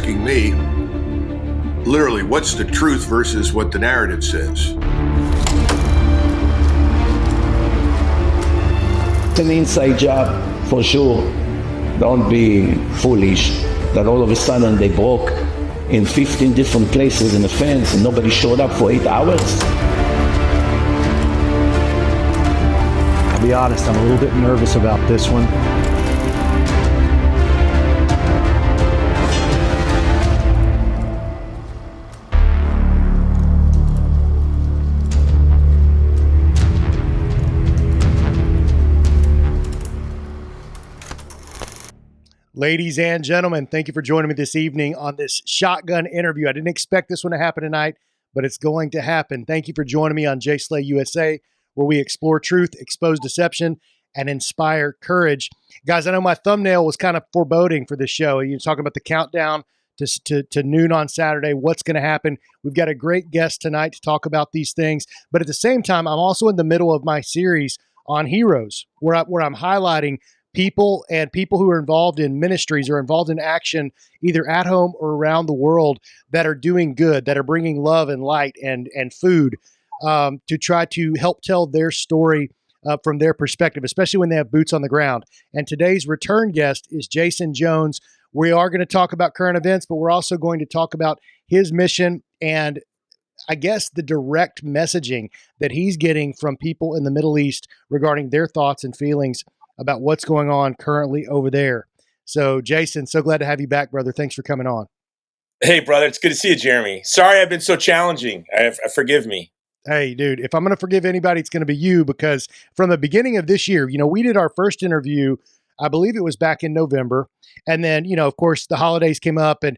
asking me, literally, what's the truth versus what the narrative says? It's an inside job, for sure. Don't be foolish that all of a sudden they broke in 15 different places in the fence and nobody showed up for 8 hours. I'll be honest, I'm a little bit nervous about this one. Ladies and gentlemen, thank you for joining me this evening on this shotgun interview. I didn't expect this one to happen tonight, but it's going to happen. Thank you for joining me on J Slay USA, where we explore truth, expose deception, and inspire courage. Guys, I know my thumbnail was kind of foreboding for this show. You're talking about the countdown to noon on Saturday, what's going to happen. We've got a great guest tonight to talk about these things. But at the same time, I'm also in the middle of my series on heroes, where I'm highlighting people who are involved in ministries or involved in action, either at home or around the world, that are doing good, that are bringing love and light and food to try to help tell their story from their perspective, especially when they have boots on the ground. And today's return guest is Jason Jones. We are going to talk about current events, but we're also going to talk about his mission and, I guess, the direct messaging that he's getting from people in the Middle East regarding their thoughts and feelings about what's going on currently over there. So, Jason, so glad to have you back, brother. Thanks for coming on. Hey, brother. It's good to see you, Jeremy. Sorry I've been so challenging. Forgive me. Hey, dude, if I'm going to forgive anybody, it's going to be you, because from the beginning of this year, we did our first interview, I believe it was back in November. And then, of course, the holidays came up, and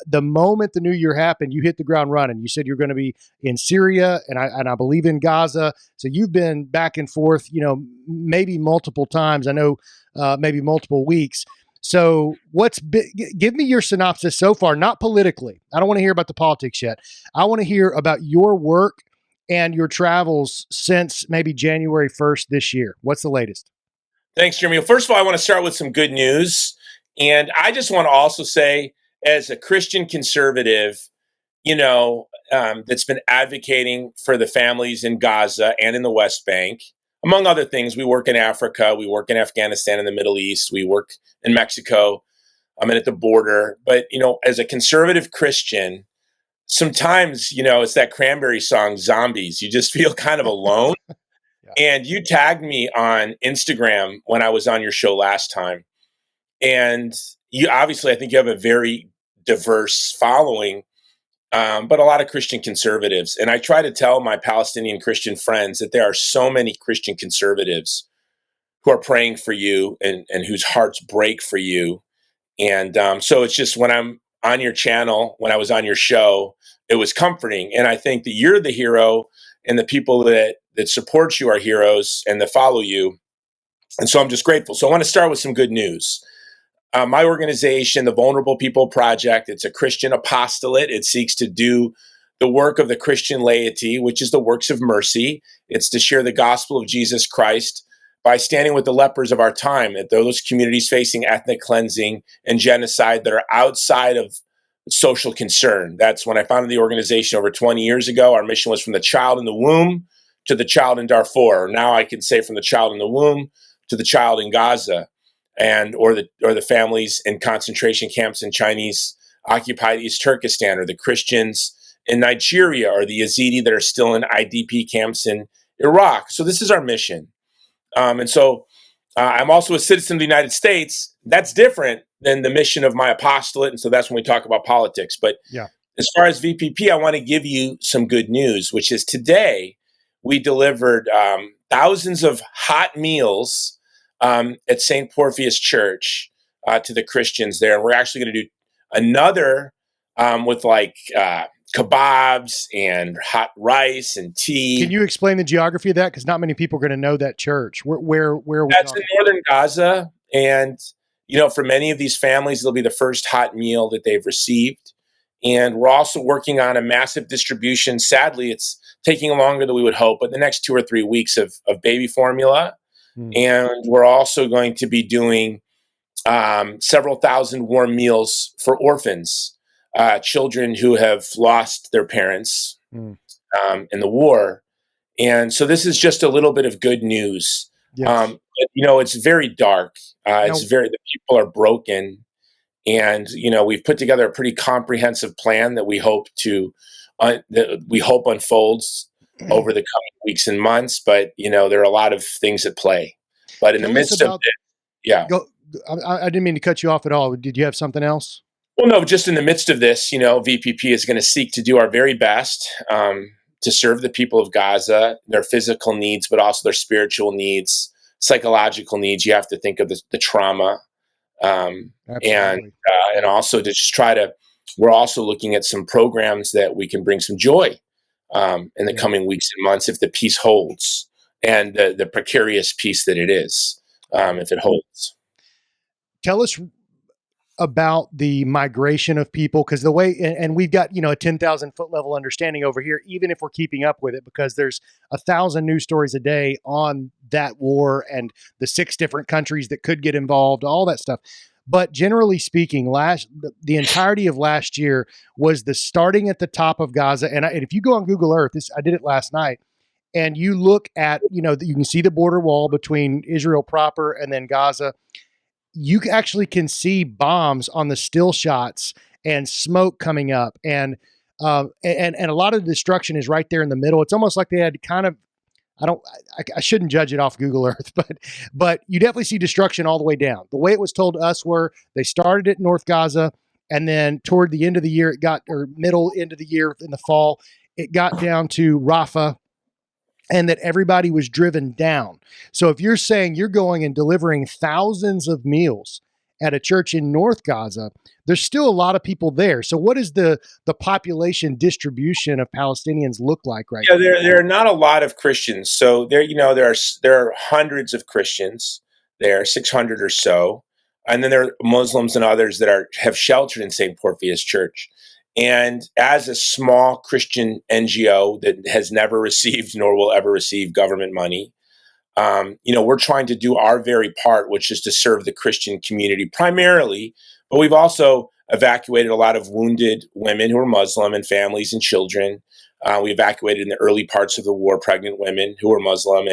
the moment the new year happened, you hit the ground running. You said you're going to be in Syria and I believe in Gaza. So you've been back and forth, maybe multiple times. I know maybe multiple weeks. So give me your synopsis so far, not politically. I don't want to hear about the politics yet. I want to hear about your work and your travels since maybe January 1st this year. What's the latest? Thanks, Jeremy. Well, first of all, I want to start with some good news. And I just want to also say, as a Christian conservative, that's been advocating for the families in Gaza and in the West Bank, among other things. We work in Africa, we work in Afghanistan and the Middle East, we work in Mexico, and at the border. But, as a conservative Christian, sometimes, it's that Cranberry song, Zombies. You just feel kind of alone. Yeah. And you tagged me on Instagram when I was on your show last time. And you obviously, I think you have a very diverse following, but a lot of Christian conservatives. And I try to tell my Palestinian Christian friends that there are so many Christian conservatives who are praying for you and whose hearts break for you. And so it's just, when I'm on your channel, when I was on your show, it was comforting. And I think that you're the hero, and the people that support you are heroes and that follow you. And so I'm just grateful. So I want to start with some good news. My organization, the Vulnerable People Project, it's a Christian apostolate. It seeks to do the work of the Christian laity, which is the works of mercy. It's to share the gospel of Jesus Christ by standing with the lepers of our time, at those communities facing ethnic cleansing and genocide that are outside of social concern. That's when I founded the organization over 20 years ago. Our mission was from the child in the womb to the child in Darfur. Now I can say from the child in the womb to the child in Gaza, or the families in concentration camps in Chinese occupied East Turkestan, or the Christians in Nigeria, or the Yazidi that are still in IDP camps in Iraq. So this is our mission. And so I'm also a citizen of the United States. That's different than the mission of my apostolate. And so that's when we talk about politics. But yeah, as far as VPP, I want to give you some good news, which is today we delivered thousands of hot meals at St. Porphyus Church to the Christians there. And we're actually going to do another with kebabs and hot rice and tea. Can you explain the geography of that? Because not many people are going to know that church. Where are we That's talking? in northern Gaza. And, for many of these families, it'll be the first hot meal that they've received. And we're also working on a massive distribution. Sadly, it's taking longer than we would hope, but the next 2 or 3 weeks of baby formula. And we're also going to be doing several thousand warm meals for orphans. children who have lost their parents Mm. in the war. And so this is just a little bit of good news. Yes. But, it's very dark. Now, The people are broken. And, we've put together a pretty comprehensive plan that we hope unfolds over the coming weeks and months. But, there are a lot of things at play. But in the tell us midst of about. it, yeah. Go. I didn't mean to cut you off at all. Did you have something else? Well, no, just in the midst of this, VPP is going to seek to do our very best to serve the people of Gaza, their physical needs, but also their spiritual needs, psychological needs. You have to think of the trauma, and Absolutely. and also to just try to. We're also looking at some programs that we can bring some joy in the Yeah. coming weeks and months if the peace holds, and the precarious peace that it is, if it holds. Tell us about the migration of people, because the way, and we've got a 10,000 foot level understanding over here, even if we're keeping up with it, because there's 1,000 news stories a day on that war and the 6 different countries that could get involved, all that stuff. But generally speaking, the entirety of last year was the starting at the top of Gaza. And if you go on Google Earth, I did it last night, and you look at, you can see the border wall between Israel proper and then Gaza. You actually can see bombs on the still shots and smoke coming up, and a lot of the destruction is right there in the middle. It's almost like they had kind of, I shouldn't judge it off Google Earth, but you definitely see destruction all the way down. The way it was told to us were they started at North Gaza, and then toward the end of the year, or middle end of the year in the fall, it got down to Rafah, and that everybody was driven down. So if you're saying you're going and delivering thousands of meals at a church in North Gaza, there's still a lot of people there. So what is the population distribution of Palestinians look like right now? Yeah, there are not a lot of Christians. So there are hundreds of Christians. There are 600 or so, and then there are Muslims and others that have sheltered in St. Porphyria's Church. And as a small Christian NGO that has never received nor will ever receive government money, we're trying to do our very part, which is to serve the Christian community primarily. But we've also evacuated a lot of wounded women who are Muslim and families and children. We evacuated in the early parts of the war pregnant women who were Muslim.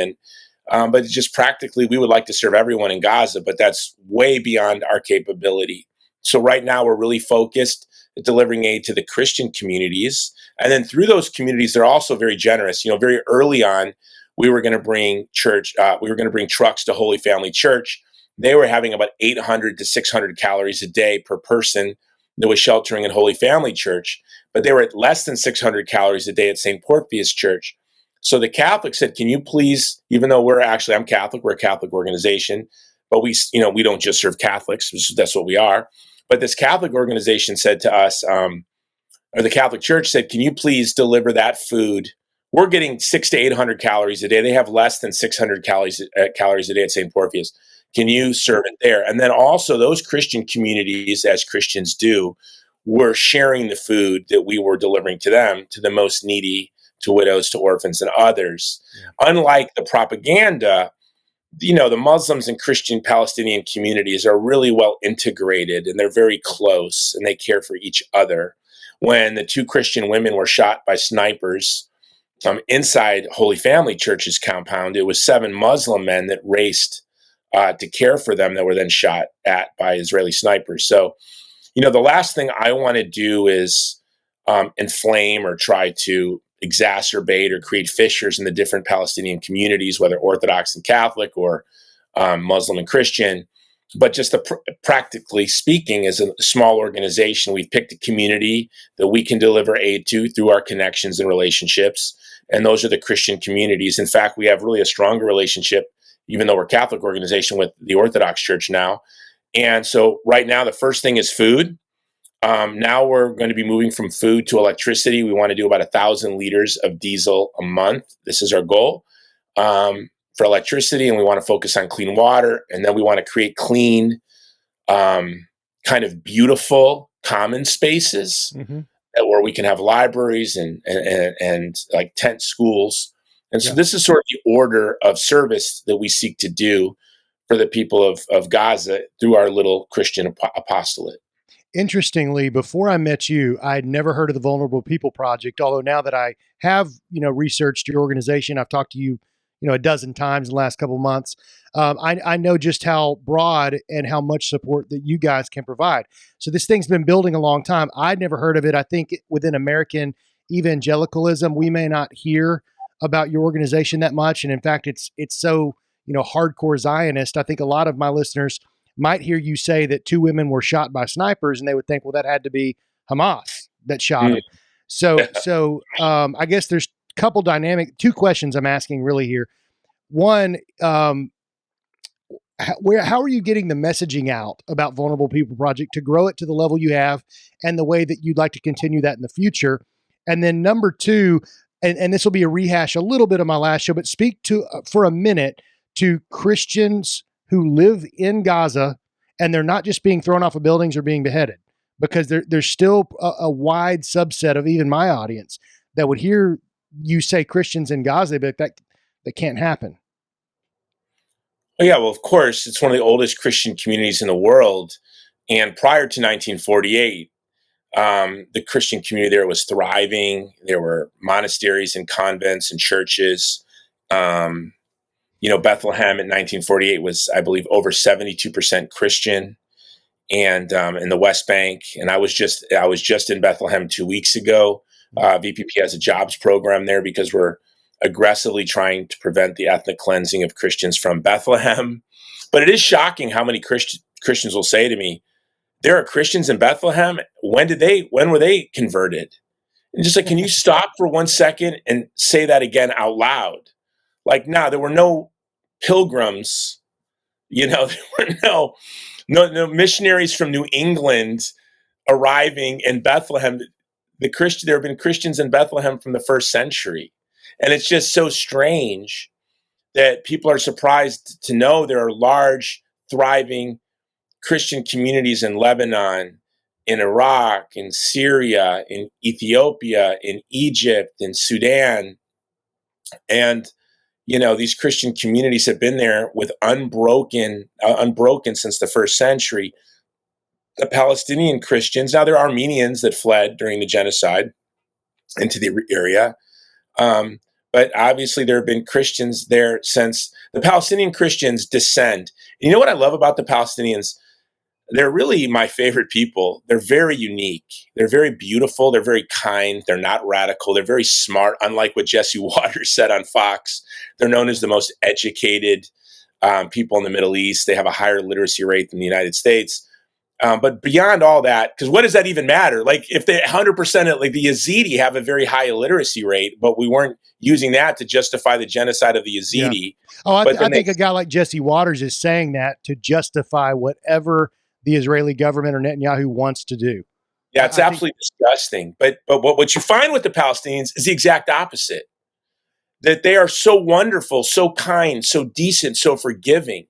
But just practically, we would like to serve everyone in Gaza, but that's way beyond our capability. So right now, we're really focused at delivering aid to the Christian communities. And then through those communities, they're also very generous. Very early on, we were going to bring trucks to Holy Family Church. They were having about 800 to 600 calories a day per person that was sheltering in Holy Family Church, but they were at less than 600 calories a day at St. Porphyria's Church. So the Catholics said, can you please, even though I'm Catholic, we're a Catholic organization, but we don't just serve Catholics, that's what we are. But this Catholic organization said to us, or the Catholic Church said, can you please deliver that food? We're getting 600 to 800 calories a day. They have less than 600 calories a day at St. Porphyria's. Can you serve it there? And then also those Christian communities, as Christians do, were sharing the food that we were delivering to them, to the most needy, to widows, to orphans, and others. Yeah. Unlike the propaganda, the Muslims and Christian Palestinian communities are really well integrated, and they're very close, and they care for each other. When the 2 Christian women were shot by snipers inside Holy Family Church's compound, it was 7 Muslim men that raced to care for them that were then shot at by Israeli snipers. So, the last thing I want to do is inflame or try to exacerbate or create fissures in the different Palestinian communities, whether Orthodox and Catholic or Muslim and Christian. But just practically speaking, as a small organization, we've picked a community that we can deliver aid to through our connections and relationships. And those are the Christian communities. In fact, we have really a stronger relationship, even though we're a Catholic organization, with the Orthodox Church now. And so right now, the first thing is food. Now we're going to be moving from food to electricity. We want to do about 1,000 liters of diesel a month. This is our goal for electricity, and we want to focus on clean water. And then we want to create clean, kind of beautiful common spaces where we can have libraries and like tent schools. And so this is sort of the order of service that we seek to do for the people of Gaza through our little Christian apostolate. interestingly, before I met you, I'd never heard of the Vulnerable People Project. Although now that I have, researched your organization, I've talked to you, a dozen times in the last couple of months. I know just how broad and how much support that you guys can provide. So this thing's been building a long time. I'd never heard of it. I think within American evangelicalism, we may not hear about your organization that much, and in fact, it's so hardcore Zionist. I think a lot of my listeners might hear you say that two women were shot by snipers, and they would think, well, that had to be Hamas that shot them. I guess there's two questions I'm asking really here. One, how are you getting the messaging out about Vulnerable People Project to grow it to the level you have, and the way that you'd like to continue that in the future? And then number two, and this will be a rehash a little bit of my last show, but speak to for a minute to Christians who live in Gaza, and they're not just being thrown off of buildings or being beheaded, because there's still a wide subset of even my audience that would hear you say Christians in Gaza, but that can't happen. Oh, yeah, well, of course, it's one of the oldest Christian communities in the world. And prior to 1948, the Christian community there was thriving. There were monasteries and convents and churches. Bethlehem in 1948 was, I believe, over 72% Christian, and in the West Bank. And I was just in Bethlehem 2 weeks ago. VPP has a jobs program there because we're aggressively trying to prevent the ethnic cleansing of Christians from Bethlehem. But it is shocking how many Christians will say to me, "There are Christians in Bethlehem. When were they converted?" And just like, can you stop for 1 second and say that again out loud? Like, there were no pilgrims, there were no missionaries from New England arriving in Bethlehem. There have been Christians in Bethlehem from the first century. And it's just so strange that people are surprised to know there are large, thriving Christian communities in Lebanon, in Iraq, in Syria, in Ethiopia, in Egypt, in Sudan. And these Christian communities have been there with unbroken since the first century. The Palestinian Christians, now there are Armenians that fled during the genocide into the area, but obviously there have been Christians there since. The Palestinian Christians descend. And you know what I love about the Palestinians? They're really my favorite people. They're very unique. They're very beautiful. They're very kind. They're not radical. They're very smart, unlike what Jesse Waters said on Fox. They're known as the most educated people in the Middle East. They have a higher literacy rate than the United States. But beyond all that, because what does that even matter? Like, if they 100%, like the Yazidi have a very high illiteracy rate, but we weren't using that to justify the genocide of the Yazidi. Yeah. Oh, I think a guy like Jesse Waters is saying that to justify whatever the Israeli government or Netanyahu wants to do. Yeah, it's absolutely disgusting. But what you find with the Palestinians is the exact opposite. That they are so wonderful, so kind, so decent, so forgiving.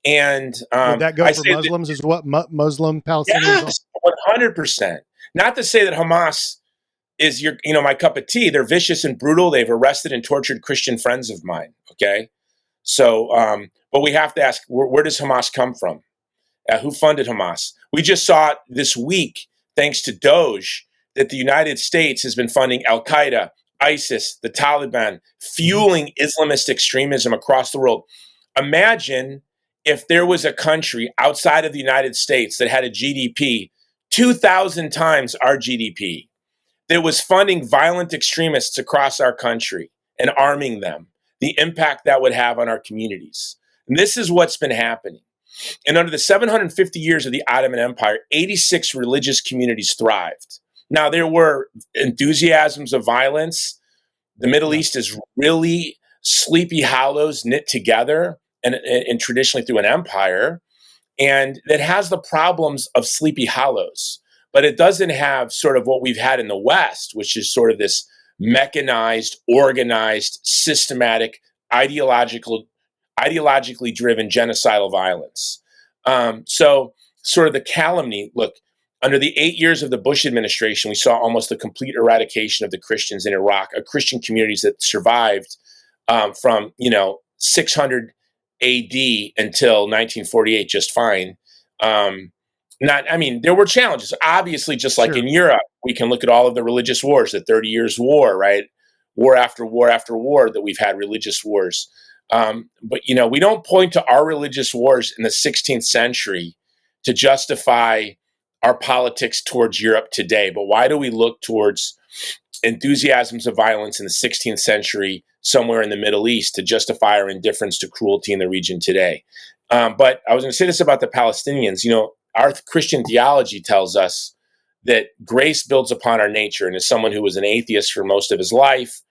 And would that go for Muslims as what? Muslim Palestinians? Yes, 100%. Not to say that Hamas is my cup of tea. They're vicious and brutal. They've arrested and tortured Christian friends of mine. Okay. So, but we have to ask, where does Hamas come from? Who funded Hamas? We just saw this week, thanks to Doge, that the United States has been funding Al-Qaeda, ISIS, the Taliban, fueling Islamist extremism across the world. Imagine if there was a country outside of the United States that had a GDP 2,000 times our GDP, that was funding violent extremists across our country and arming them, the impact that would have on our communities. And this is what's been happening. And under the 750 years of the Ottoman Empire, 86 religious communities thrived. Now, there were enthusiasms of violence. The Middle East is really Sleepy Hollows knit together, and traditionally through an empire, and that has the problems of Sleepy Hollows, but it doesn't have sort of what we've had in the West, which is sort of this mechanized, organized, systematic, ideologically driven genocidal violence. So sort of the calumny, look, under the 8 years of the Bush administration, we saw almost the complete eradication of the Christians in Iraq, Christian communities that survived from 600 AD until 1948 just fine. there were challenges. Obviously, just like Sure. in Europe, we can look at all of the religious wars, the 30 Years' War, right? War after war after war that we've had religious wars. But, we don't point to our religious wars in the 16th century to justify our politics towards Europe today. But why do we look towards enthusiasms of violence in the 16th century somewhere in the Middle East to justify our indifference to cruelty in the region today? But I was going to say this about the Palestinians. Our Christian theology tells us that grace builds upon our nature. And as someone who was an atheist for most of his life,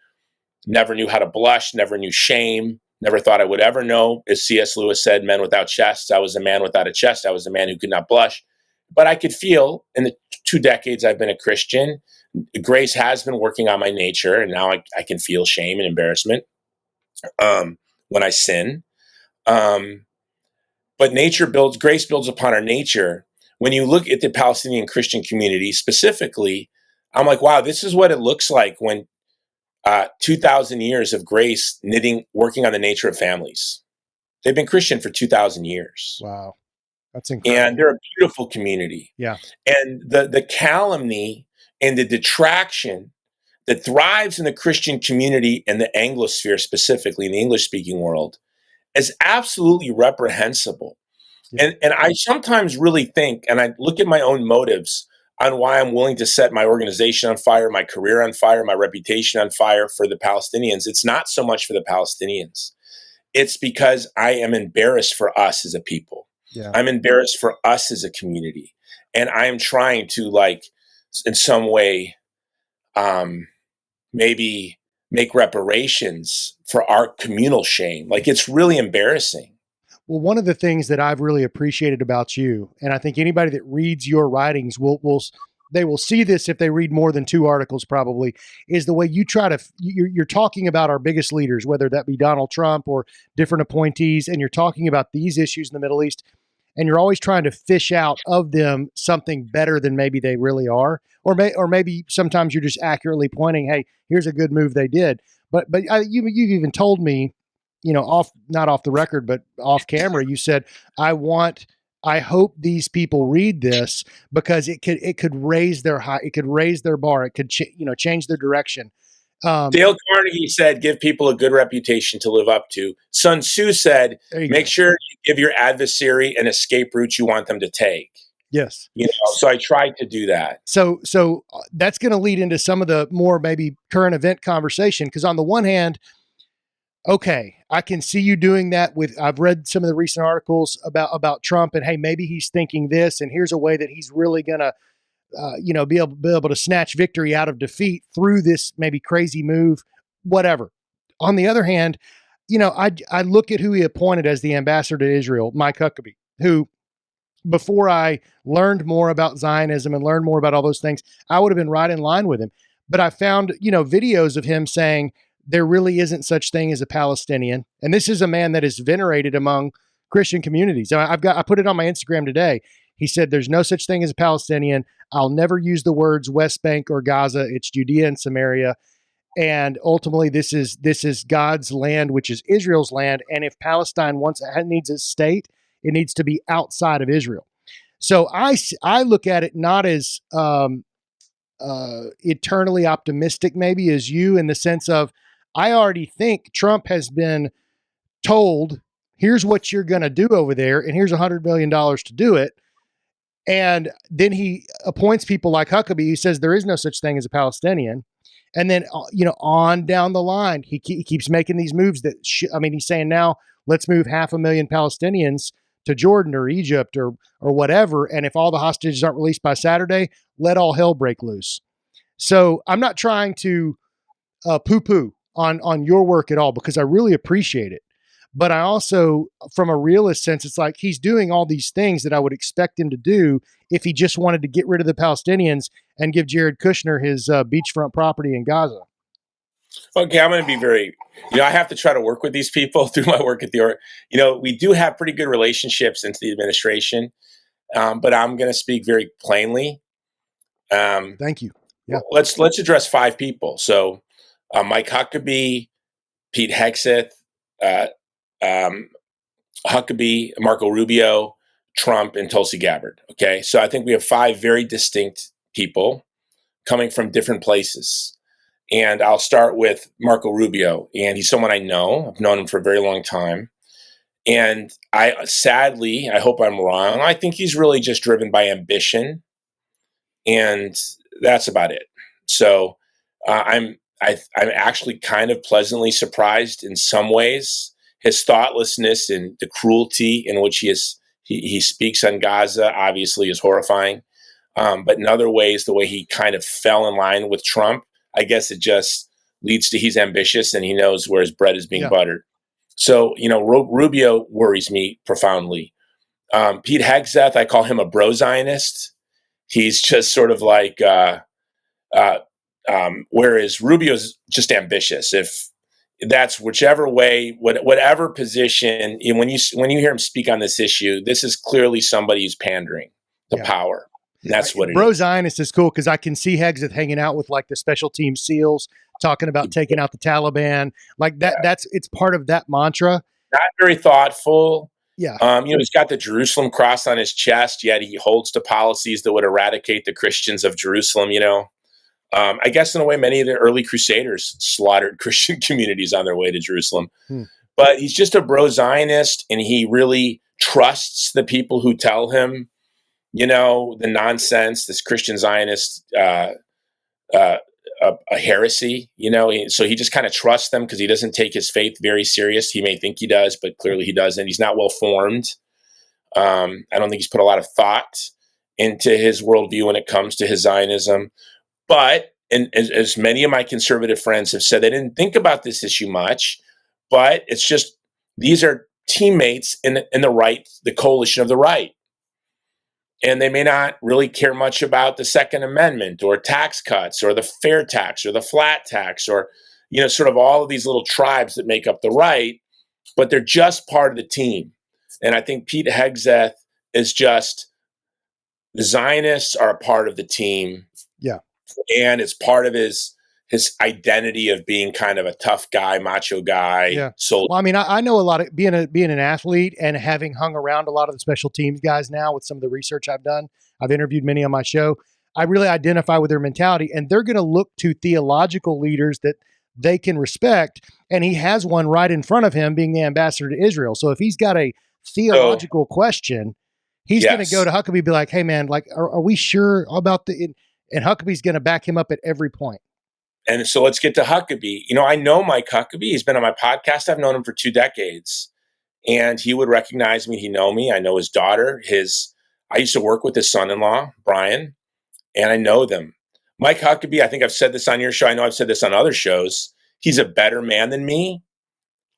never knew how to blush, never knew shame, never thought I would ever know. As C.S. Lewis said, men without chests. I was a man without a chest. I was a man who could not blush. But I could feel in the 2 decades I've been a Christian, grace has been working on my nature. And now I can feel shame and embarrassment when I sin. But grace builds upon our nature. When you look at the Palestinian Christian community specifically, I'm like, wow, this is what it looks like when 2,000 years of grace working on the nature of families. They've been Christian for 2,000 years. Wow. That's incredible. And they're a beautiful community. Yeah. And the calumny and the detraction that thrives in the Christian community and the Anglosphere, specifically in the English-speaking world, is absolutely reprehensible. Yeah. And I sometimes really think, and I look at my own motives on why I'm willing to set my organization on fire, my career on fire, my reputation on fire for the Palestinians. It's not so much for the Palestinians. It's because I am embarrassed for us as a people. Yeah. I'm embarrassed for us as a community. And I am trying to, in some way, maybe make reparations for our communal shame. It's really embarrassing. Well, one of the things that I've really appreciated about you, and I think anybody that reads your writings they will see this if they read more than 2 articles probably, is the way you try to, you're talking about our biggest leaders, whether that be Donald Trump or different appointees, and you're talking about these issues in the Middle East, and you're always trying to fish out of them something better than maybe they really are, or maybe sometimes you're just accurately pointing, hey, here's a good move they did. But you've even told me, not off the record, but off camera, you said, I hope these people read this because it could raise their bar. It could change their direction. Dale Carnegie said, give people a good reputation to live up to. Sun Tzu said, make sure you give your adversary an escape route you want them to take. Yes. So I tried to do that. So that's going to lead into some of the more maybe current event conversation. Because on the one hand, okay, I can see you doing that I've read some of the recent articles about Trump and, hey, maybe he's thinking this, and here's a way that he's really going to, be able to snatch victory out of defeat through this maybe crazy move, whatever. On the other hand, I look at who he appointed as the ambassador to Israel, Mike Huckabee, who, before I learned more about Zionism and learned more about all those things, I would have been right in line with him. But I found, videos of him saying, there really isn't such thing as a Palestinian. And this is a man that is venerated among Christian communities. I put it on my Instagram today. He said, there's no such thing as a Palestinian. I'll never use the words West Bank or Gaza. It's Judea and Samaria. And ultimately, this is God's land, which is Israel's land. And if Palestine needs a state, it needs to be outside of Israel. So I look at it not as eternally optimistic, maybe as you, in the sense of, I already think Trump has been told, here's what you're going to do over there, and here's $100 million to do it. And then he appoints people like Huckabee, who says there is no such thing as a Palestinian. And then, on down the line, he keeps making these moves that, he's saying now, let's move 500,000 Palestinians to Jordan or Egypt or whatever. And if all the hostages aren't released by Saturday, let all hell break loose. So I'm not trying to poo-poo on your work at all, because I really appreciate it. But I also, from a realist sense, it's like he's doing all these things that I would expect him to do if he just wanted to get rid of the Palestinians and give Jared Kushner his beachfront property in Gaza. Okay, I'm going to be very, I have to try to work with these people through my work at the, we do have pretty good relationships into the administration, but I'm going to speak very plainly. Thank you. Yeah. Let's address 5 people. So Mike Huckabee, Pete Hegseth, Huckabee, Marco Rubio, Trump, and Tulsi Gabbard. Okay. So I think we have 5 very distinct people coming from different places. And I'll start with Marco Rubio. And he's someone I know. I've known him for a very long time. And I hope I'm wrong, I think he's really just driven by ambition. And that's about it. So I'm actually kind of pleasantly surprised in some ways. His thoughtlessness and the cruelty in which he speaks on Gaza obviously is horrifying. But in other ways, the way he kind of fell in line with Trump, I guess it just leads to he's ambitious and he knows where his bread is being buttered. So, Rubio worries me profoundly. Pete Hegseth, I call him a bro-Zionist. He's just sort of like, whereas Rubio's just ambitious. If that's whichever way, whatever position, when you hear him speak on this issue, this is clearly somebody who's pandering to power. That's what it is. Bro-Zionist is cool because I can see Hegseth hanging out with like the special team SEALs, talking about taking out the Taliban. Like that, it's part of that mantra. Not very thoughtful. Yeah. He's got the Jerusalem cross on his chest, yet he holds to policies that would eradicate the Christians of Jerusalem, I guess in a way, many of the early crusaders slaughtered Christian communities on their way to Jerusalem. But he's just a bro-Zionist, and he really trusts the people who tell him, the nonsense, this Christian Zionist, a heresy, so he just kind of trusts them because he doesn't take his faith very serious. He may think he does, but clearly he doesn't. He's not well formed. I don't think he's put a lot of thought into his worldview when it comes to his Zionism. But, and as many of my conservative friends have said, they didn't think about this issue much, but it's just, these are teammates in the right, the coalition of the right. And they may not really care much about the Second Amendment or tax cuts or the fair tax or the flat tax or, sort of all of these little tribes that make up the right, but they're just part of the team. And I think Pete Hegseth is just, the Zionists are a part of the team. Yeah. And it's part of his identity of being kind of a tough guy, macho guy. Yeah. So, well, I mean, I know a lot of being an athlete and having hung around a lot of the special teams guys now with some of the research I've done. I've interviewed many on my show. I really identify with their mentality, and they're going to look to theological leaders that they can respect. And he has one right in front of him, being the ambassador to Israel. So if he's got a theological question, he's going to go to Huckabee and be like, "Hey, man, like, are we sure about the?" And Huckabee's going to back him up at every point. And so let's get to Huckabee. I know Mike Huckabee. He's been on my podcast. I've known him for 2 decades. And he would recognize me. He know me. I know his daughter. I used to work with his son-in-law, Brian, and I know them. Mike Huckabee, I think I've said this on your show. I know I've said this on other shows. He's a better man than me.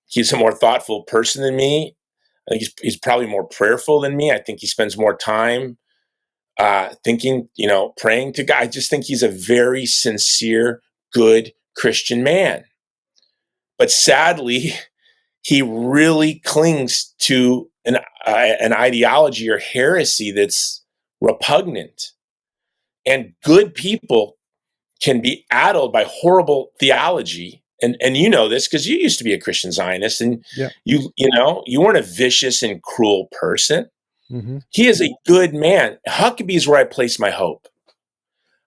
He's a more thoughtful person than me. I think he's probably more prayerful than me. I think he spends more time thinking, praying to God. I just think he's a very sincere, good Christian man. But sadly, he really clings to an ideology or heresy that's repugnant. And good people can be addled by horrible theology. And you know this because you used to be a Christian Zionist, and you weren't a vicious and cruel person. Mm-hmm. He is a good man. Huckabee is where I place my hope.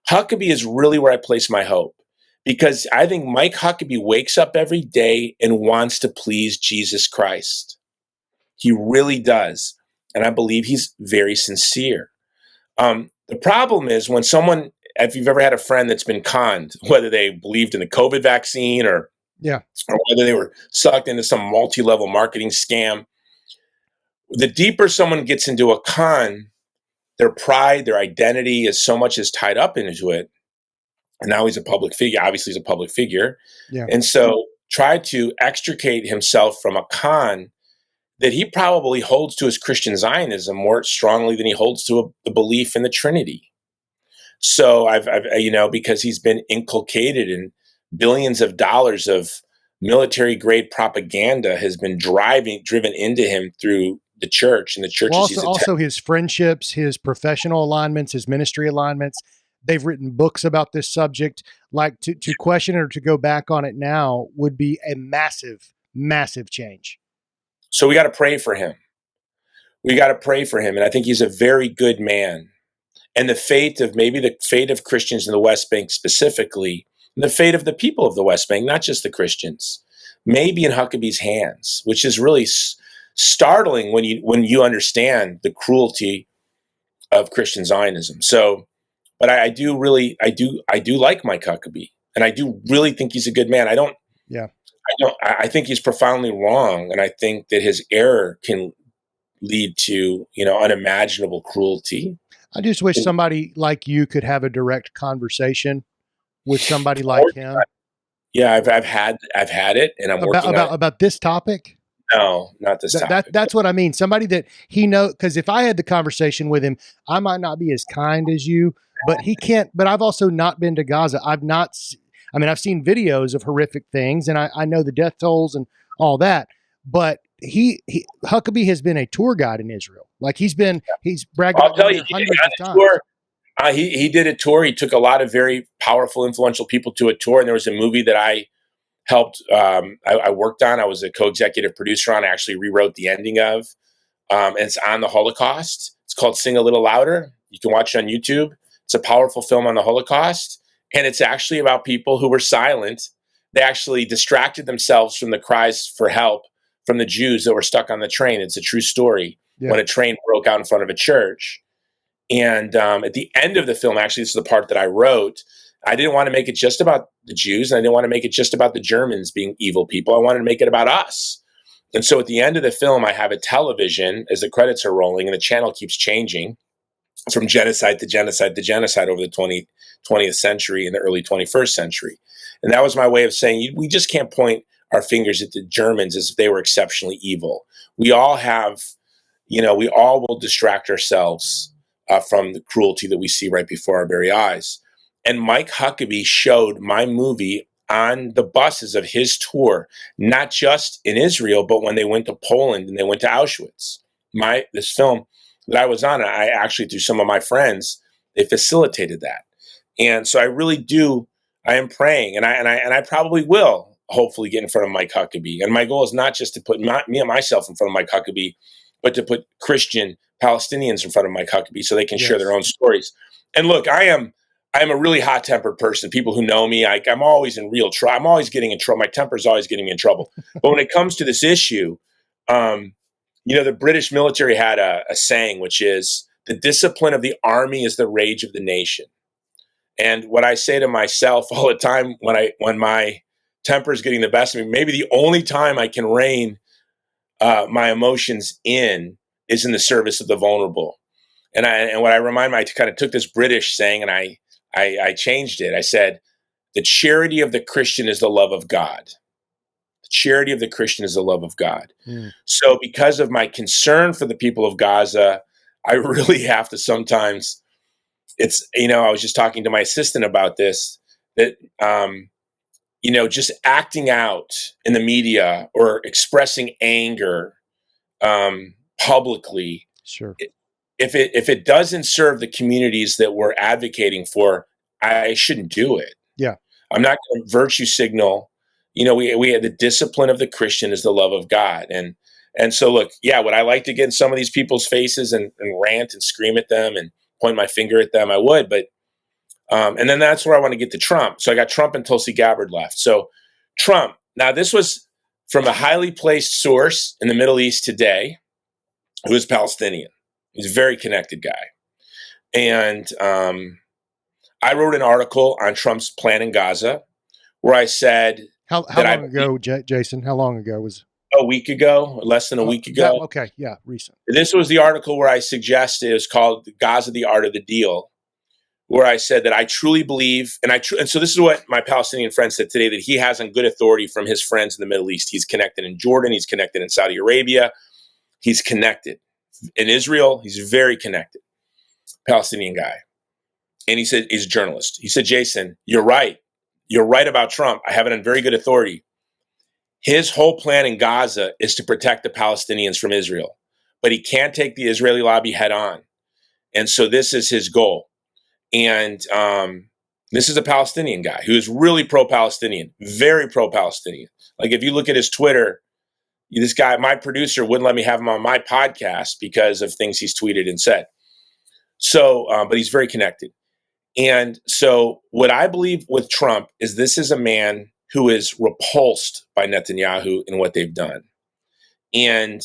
Huckabee is really where I place my hope, because I think Mike Huckabee wakes up every day and wants to please Jesus Christ. He really does. And I believe he's very sincere. The problem is when someone, if you've ever had a friend that's been conned, whether they believed in the COVID vaccine or whether they were sucked into some multi-level marketing scam, the deeper someone gets into a con, their pride, their identity is so much is tied up into it. And now he's a public figure. Obviously, he's a public figure. Yeah. And so try to extricate himself from a con that he probably holds to his Christian Zionism more strongly than he holds to the belief in the Trinity. So I've because he's been inculcated in billions of dollars of military grade propaganda has been driven into him through the church and the churches. Also his friendships, his professional alignments, his ministry alignments. They've written books about this subject. Like to question it or to go back on it now would be a massive, massive change. So we got to pray for him. we got to pray for him. And I think he's a very good man. And the fate of Christians in the West Bank specifically, and the fate of the people of the West Bank, not just the Christians, may be in Huckabee's hands, which is really startling when you understand the cruelty of Christian Zionism. So, but I do like Mike Huckabee, and I do really think he's a good man. I think he's profoundly wrong, and I think that his error can lead to unimaginable cruelty. I just wish somebody like you could have a direct conversation with somebody like him. Yeah, I've had it, and I'm working about this topic. No, not this topic. That's what I mean. Somebody that he knows, because if I had the conversation with him, I might not be as kind as you, but he can't. But I've also not been to Gaza. I've seen videos of horrific things, and I know the death tolls and all that. But Huckabee has been a tour guide in Israel. Like he's bragged about it hundreds of times. He did a tour. He took a lot of very powerful, influential people to a tour. And there was a movie that I helped. I worked on. I was a co-executive producer on. I actually rewrote the ending of. And it's on the Holocaust. It's called Sing a Little Louder. You can watch it on YouTube. It's a powerful film on the Holocaust. And it's actually about people who were silent. They actually distracted themselves from the cries for help from the Jews that were stuck on the train. It's a true story. Yeah. When a train broke out in front of a church. And at the end of the film, actually, this is the part that I wrote, I didn't want to make it just about the Jews, and I didn't want to make it just about the Germans being evil people. I wanted to make it about us. And so at the end of the film, I have a television as the credits are rolling, and the channel keeps changing from genocide to genocide to genocide over the 20th century and the early 21st century. And that was my way of saying, we just can't point our fingers at the Germans as if they were exceptionally evil. We all have... we all will distract ourselves from the cruelty that we see right before our very eyes. And Mike Huckabee showed my movie on the buses of his tour, not just in Israel, but when they went to Poland and they went to Auschwitz. This film that I was on, I actually, through some of my friends, they facilitated that. And so I really do, I am praying, and I probably will hopefully get in front of Mike Huckabee. And my goal is not just to put me and myself in front of Mike Huckabee, but to put Christian Palestinians in front of Mike Huckabee so they can share their own stories. And look, I am a really hot-tempered person. People who know me, I'm always in real trouble. I'm always getting in trouble. My temper is always getting me in trouble. But when it comes to this issue, the British military had a saying, which is, the discipline of the army is the rage of the nation. And what I say to myself all the time when my temper is getting the best of me, maybe the only time I can rein my emotions in is in the service of the vulnerable. And what I remind I kind of took this British saying and I changed it. I said, the charity of the Christian is the love of God. The charity of the Christian is the love of God. Mm. So because of my concern for the people of Gaza, I really have to sometimes, I was just talking to my assistant about this, that, just acting out in the media or expressing anger publicly, sure. If it doesn't serve the communities that we're advocating for, I shouldn't do it. Yeah, I'm not going to virtue signal. We had the discipline of the Christian is the love of God, and so look, would I like to get in some of these people's faces and rant and scream at them and point my finger at them? I would, but and then that's where I want to get to Trump. So I got Trump and Tulsi Gabbard left. So Trump. Now this was from a highly placed source in the Middle East today, who is Palestinian. He's a very connected guy. And I wrote an article on Trump's plan in Gaza where I said... How long ago, Jason? How long ago was... A week ago, less than a week ago. Okay, yeah, recent. This was the article where I suggested, it was called Gaza, the Art of the Deal, where I said that I truly believe, and so this is what my Palestinian friend said today, that he has on good authority from his friends in the Middle East. He's connected in Jordan. He's connected in Saudi Arabia. He's connected in Israel. He's very connected, Palestinian guy. And he said, he's a journalist. He said, Jason, you're right. You're right about Trump. I have it on very good authority. His whole plan in Gaza is to protect the Palestinians from Israel, but he can't take the Israeli lobby head on. And so this is his goal. And this is a Palestinian guy who is really pro-Palestinian, very pro-Palestinian. Like if you look at his Twitter, This guy, my producer, wouldn't let me have him on my podcast because of things he's tweeted and said. So, but he's very connected. And so what I believe with Trump is this is a man who is repulsed by Netanyahu and what they've done. And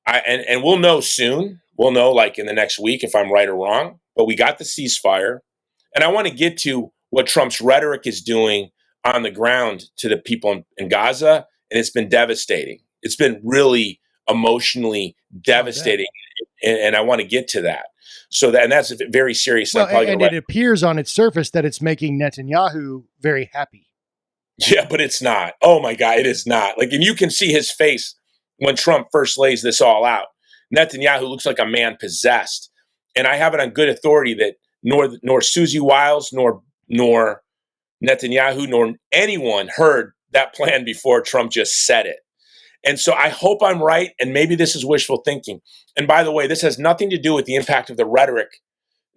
and we'll know soon. We'll know like in the next week if I'm right or wrong. But we got the ceasefire. And I want to get to what Trump's rhetoric is doing on the ground to the people in Gaza. And it's been devastating. It's been really emotionally devastating. And I want to get to that. So that's very serious. Well, and it appears on its surface that it's making Netanyahu very happy. Yeah, but it's not. Oh my God, it is not. Like, and you can see his face when Trump first lays this all out. Netanyahu looks like a man possessed. And I have it on good authority that nor Susie Wiles, nor Netanyahu, nor anyone heard that plan before Trump just said it. And so I hope I'm right, and maybe this is wishful thinking. And by the way, this has nothing to do with the impact of the rhetoric,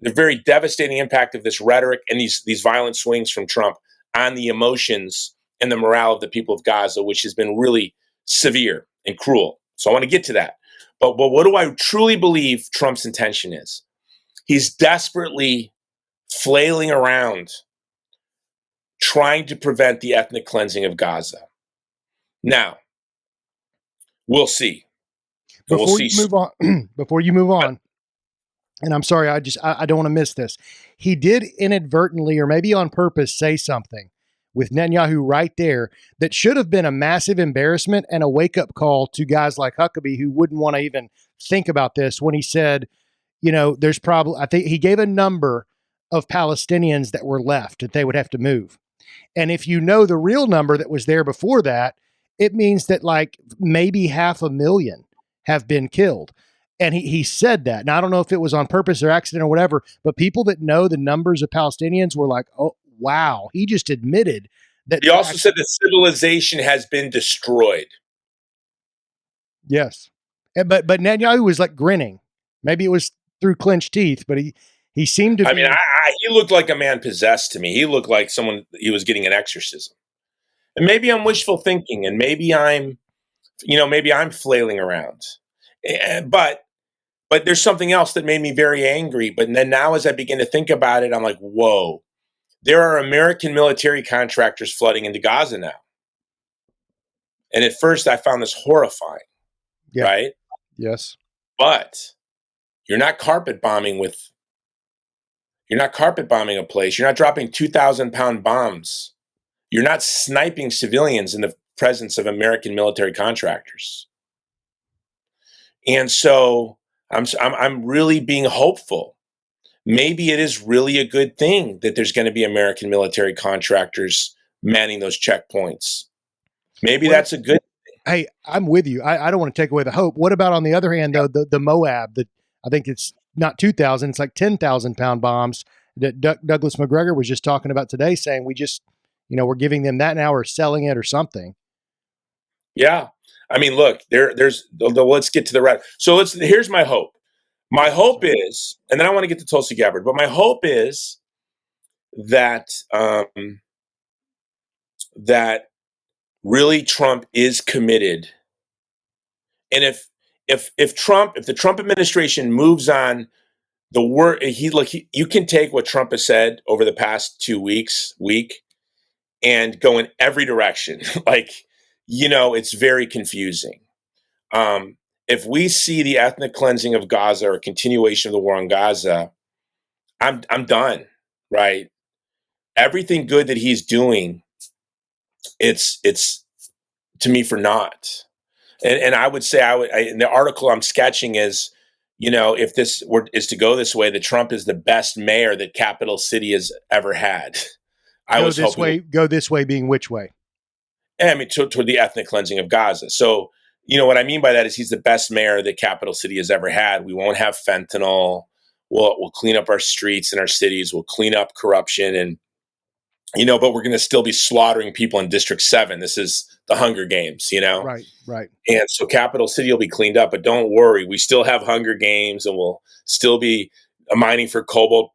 the very devastating impact of this rhetoric and these violent swings from Trump on the emotions and the morale of the people of Gaza, which has been really severe and cruel. So I want to get to that. But what do I truly believe Trump's intention is? He's desperately flailing around trying to prevent the ethnic cleansing of Gaza. Now, we'll see. Before you move on, and I'm sorry, I don't want to miss this. He did inadvertently, or maybe on purpose, say something with Netanyahu right there that should have been a massive embarrassment and a wake-up call to guys like Huckabee who wouldn't want to even think about this when he said, there's probably, I think he gave a number of Palestinians that were left that they would have to move. And if you know the real number that was there before that, it means that like maybe 500,000 have been killed. And he said that. Now, I don't know if it was on purpose or accident or whatever, but people that know the numbers of Palestinians were like, oh, wow. He just admitted that. He also said that civilization has been destroyed. Yes. But Netanyahu was like grinning. Maybe it was through clenched teeth, but he seemed to be. He looked like a man possessed to me. He looked like someone, he was getting an exorcism. And maybe I'm wishful thinking, and maybe I'm flailing around. But there's something else that made me very angry. But then now as I begin to think about it, I'm like, whoa, there are American military contractors flooding into Gaza now. And at first I found this horrifying, right? Yes. But you're not carpet bombing a place. You're not dropping 2,000-pound bombs. You're not sniping civilians in the presence of American military contractors. And so I'm really being hopeful. Maybe it is really a good thing that there's going to be American military contractors manning those checkpoints. Maybe that's a good thing. Hey, I'm with you. I don't want to take away the hope. What about on the other hand, though, the Moab, I think it's not 2,000, it's like 10,000-pound bombs that Douglas McGregor was just talking about today, saying we just, we're giving them that now or selling it or something. Yeah. I mean, look, let's get to the right. So here's my hope. My hope is, and then I want to get to Tulsi Gabbard, but my hope is that that really Trump is committed. And if the Trump administration moves on the word, you can take what Trump has said over the past week, and go in every direction. It's very confusing. If we see the ethnic cleansing of Gaza or a continuation of the war on Gaza, I'm done, right? Everything good that he's doing, it's to me for naught. And I would say in the article I'm sketching is, if this is to go this way, that Trump is the best mayor that Capital City has ever had. Go this way being which way? I mean, toward the ethnic cleansing of Gaza. So, what I mean by that is he's the best mayor that Capital City has ever had. We won't have fentanyl. We'll clean up our streets and our cities. We'll clean up corruption, and but we're going to still be slaughtering people in District 7. This is the Hunger Games, Right. And so Capital City will be cleaned up, but don't worry, we still have Hunger Games, and we'll still be mining for cobalt,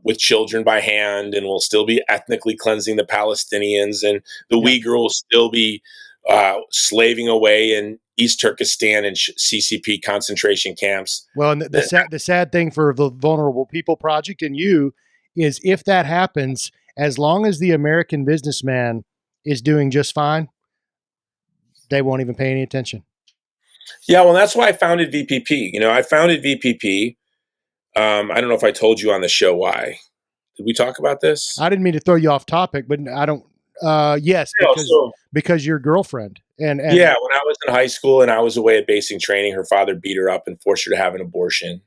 with children by hand, and we'll still be ethnically cleansing the Palestinians, and the Uyghur will still be slaving away in East Turkestan and CCP concentration camps. Well, and the sad thing for the Vulnerable People Project and you is if that happens, as long as the American businessman is doing just fine, they won't even pay any attention. Yeah, well, that's why I founded VPP. I founded VPP. I don't know if I told you on the show why. Did we talk about this? I didn't mean to throw you off topic, but I don't. Yes, because your girlfriend and yeah, when I was in high school and I was away at basic training, her father beat her up and forced her to have an abortion.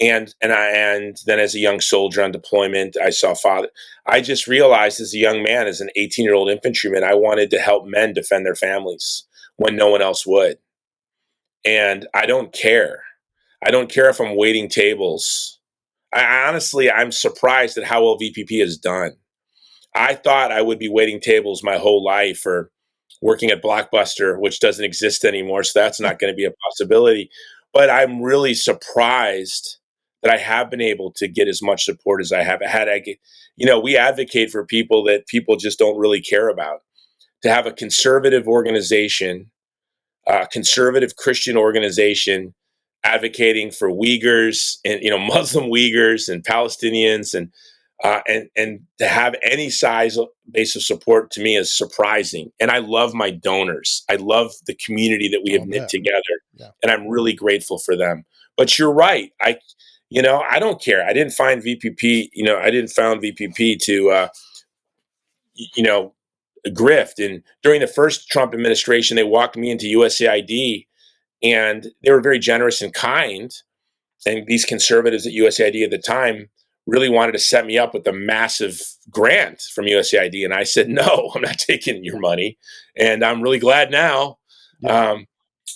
And then as a young soldier on deployment, I just realized as a young man, as an 18-year-old infantryman, I wanted to help men defend their families when no one else would. And I don't care. I don't care if I'm waiting tables. I'm surprised at how well VPP has done. I thought I would be waiting tables my whole life or working at Blockbuster, which doesn't exist anymore. So that's not going to be a possibility. But I'm really surprised that I have been able to get as much support as I have had. We advocate for people that people just don't really care about. To have a conservative organization, a conservative Christian organization advocating for Uyghurs and Muslim Uyghurs and Palestinians and to have any size base of support to me is surprising. And I love my donors. I love the community that we have knit together, and I'm really grateful for them. But you're right. I don't care. I didn't find VPP. I didn't found VPP to grift. And during the first Trump administration, they walked me into USAID, and they were very generous and kind. And these conservatives at USAID at the time really wanted to set me up with a massive grant from USAID. And I said, no, I'm not taking your money. And I'm really glad now. Yeah.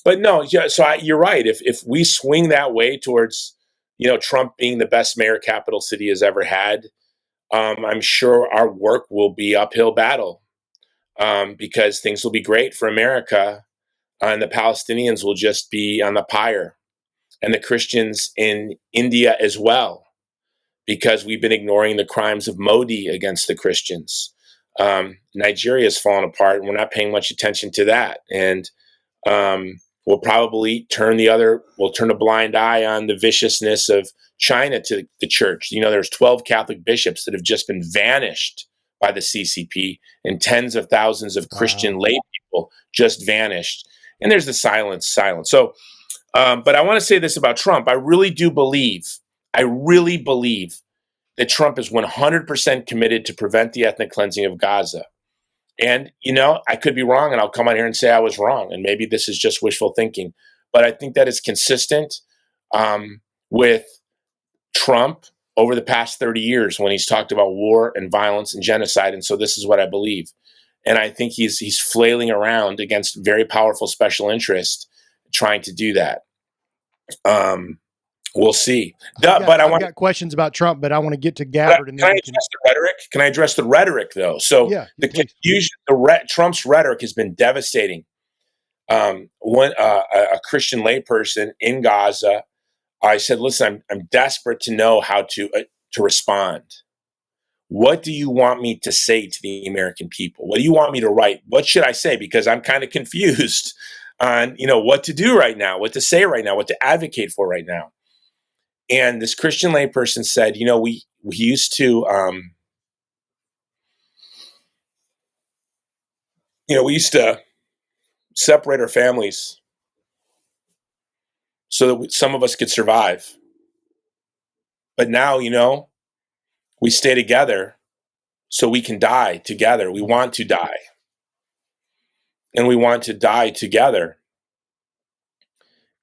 But no, you're right. If we swing that way towards, Trump being the best mayor capital city has ever had, I'm sure our work will be uphill battle because things will be great for America and the Palestinians will just be on the pyre, and the Christians in India as well, because we've been ignoring the crimes of Modi against the Christians. Nigeria has fallen apart, and we're not paying much attention to that. And we'll probably turn a blind eye on the viciousness of China to the church. There's 12 Catholic bishops that have just been vanished by the CCP, and tens of thousands of Christian lay people just vanished. And there's the silence. So, but I want to say this about Trump. I really believe that Trump is 100% committed to prevent the ethnic cleansing of Gaza. And, I could be wrong, and I'll come on here and say I was wrong. And maybe this is just wishful thinking. But I think that is consistent with Trump over the past 30 years when he's talked about war and violence and genocide. And so this is what I believe. And I think he's flailing around against very powerful special interests trying to do that. We'll see. I've got questions about Trump, but I want to get to Gabbard. Can I address the rhetoric? Can I address the rhetoric, though? So the confusion, Trump's rhetoric has been devastating. When a Christian layperson in Gaza, I said, "Listen, I'm desperate to know how to respond. What do you want me to say to the American people? What do you want me to write? What should I say? Because I'm kind of confused on what to do right now, what to say right now, what to advocate for right now." And this Christian layperson said, we used to, we used to separate our families so that some of us could survive. But now, we stay together so we can die together. We want to die. And we want to die together.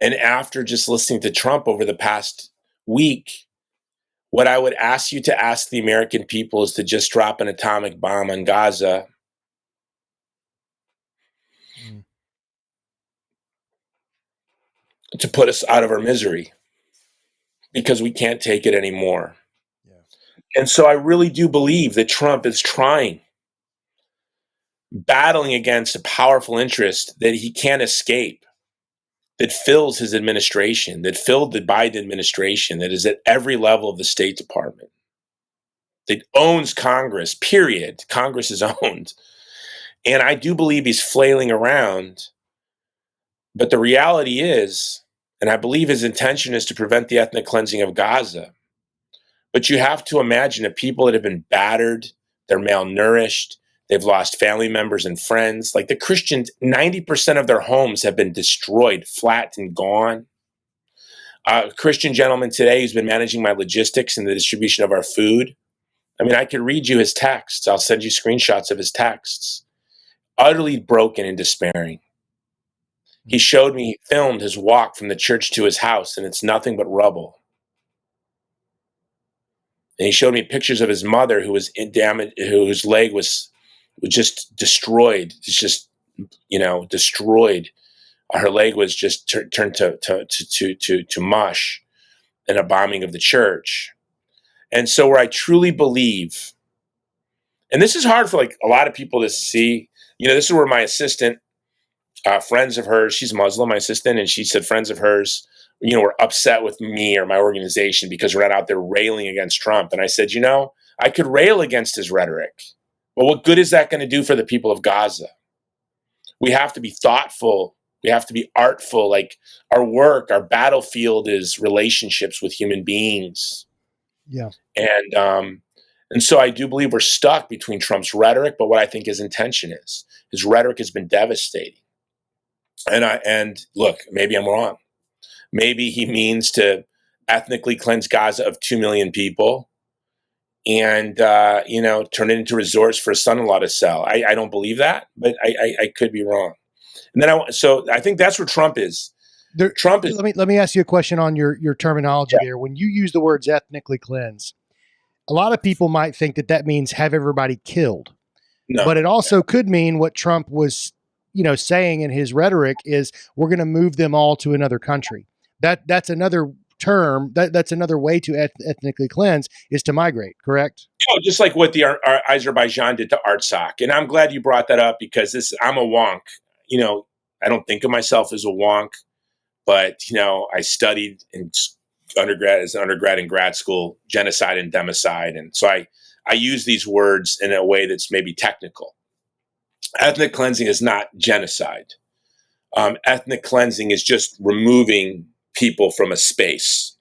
And after just listening to Trump over the past week, what I would ask you to ask the American people is to just drop an atomic bomb on Gaza. To put us out of our misery, because we can't take it anymore. Yeah. And so I really do believe that Trump is battling against a powerful interest that he can't escape, that fills his administration, that filled the Biden administration, that is at every level of the State Department, that owns Congress, period. Congress is owned. And I do believe he's flailing around But the reality is, and I believe his intention is to prevent the ethnic cleansing of Gaza. But you have to imagine that people that have been battered, they're malnourished, they've lost family members and friends. Like the Christians, 90% of their homes have been destroyed, flat and gone. A Christian gentleman today who's been managing my logistics and the distribution of our food. I mean, I could read you his texts. I'll send you screenshots of his texts. Utterly broken and despairing. He showed me, he filmed his walk from the church to his house, and it's nothing but rubble. And he showed me pictures of his mother who was damaged, whose leg was just destroyed. It's just, destroyed. Her leg was just turned to mush in a bombing of the church. And so where I truly believe, and this is hard for like a lot of people to see, this is where my assistant, friends of hers, she's Muslim, my assistant, and she said friends of hers, were upset with me or my organization because we're not out there railing against Trump. And I said, I could rail against his rhetoric, but what good is that going to do for the people of Gaza? We have to be thoughtful. We have to be artful. Like our work, our battlefield is relationships with human beings. Yeah. And so I do believe we're stuck between Trump's rhetoric, but what I think his intention is. His rhetoric has been devastating. And look, maybe I'm wrong. Maybe he means to ethnically cleanse Gaza of 2 million people and, turn it into resorts for a son-in-law to sell. I don't believe that, but I could be wrong. And then so I think that's where Trump is. Trump is. Let me ask you a question on your terminology there. When you use the words ethnically cleanse, a lot of people might think that means have everybody killed. No. But it also could mean what Trump was, saying in his rhetoric is we're going to move them all to another country. That's another term. That's another way to ethnically cleanse is to migrate, correct? Just like what the Azerbaijan did to Artsakh. And I'm glad you brought that up because I'm a wonk. I don't think of myself as a wonk, but, I studied in undergrad and grad school, genocide and democide. And so I use these words in a way that's maybe technical. Ethnic cleansing is not genocide. Ethnic cleansing is just removing people from a space.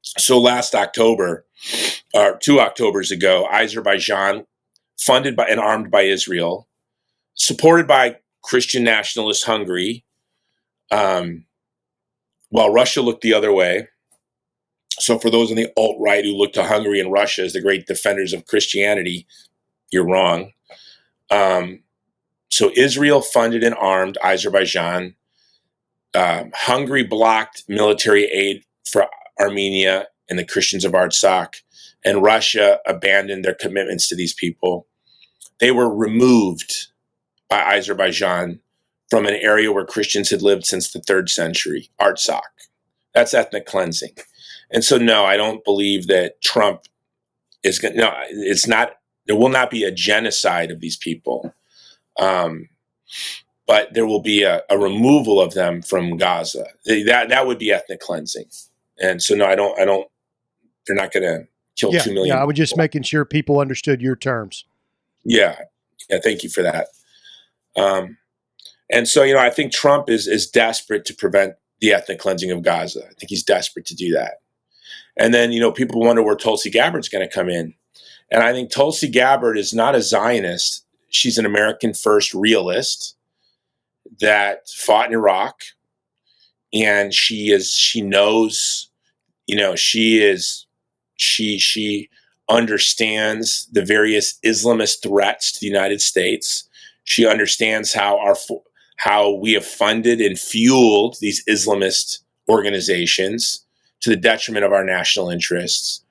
So last October, or 2 Octobers ago, Azerbaijan, funded by and armed by Israel, supported by Christian nationalist Hungary, while Russia looked the other way. So for those on the alt-right who look to Hungary and Russia as the great defenders of Christianity, you're wrong. So Israel funded and armed Azerbaijan. Hungary blocked military aid for Armenia and the Christians of Artsakh, and Russia abandoned their commitments to these people. They were removed by Azerbaijan from an area where Christians had lived since the 3rd century, Artsakh. That's ethnic cleansing. And so, no, I don't believe that Trump is going to, no, it's not, there will not be a genocide of these people. But there will be a removal of them from Gaza. That would be ethnic cleansing. And so, no, I don't, they're not going to kill 2 million. Yeah, I was just making sure people understood your terms. Yeah. Thank you for that. And so, I think Trump is desperate to prevent the ethnic cleansing of Gaza. I think he's desperate to do that. And then, people wonder where Tulsi Gabbard's going to come in. And I think Tulsi Gabbard is not a Zionist. She's an American first realist that fought in Iraq. And she knows, she understands the various Islamist threats to the United States. She understands how we have funded and fueled these Islamist organizations to the detriment of our national interests.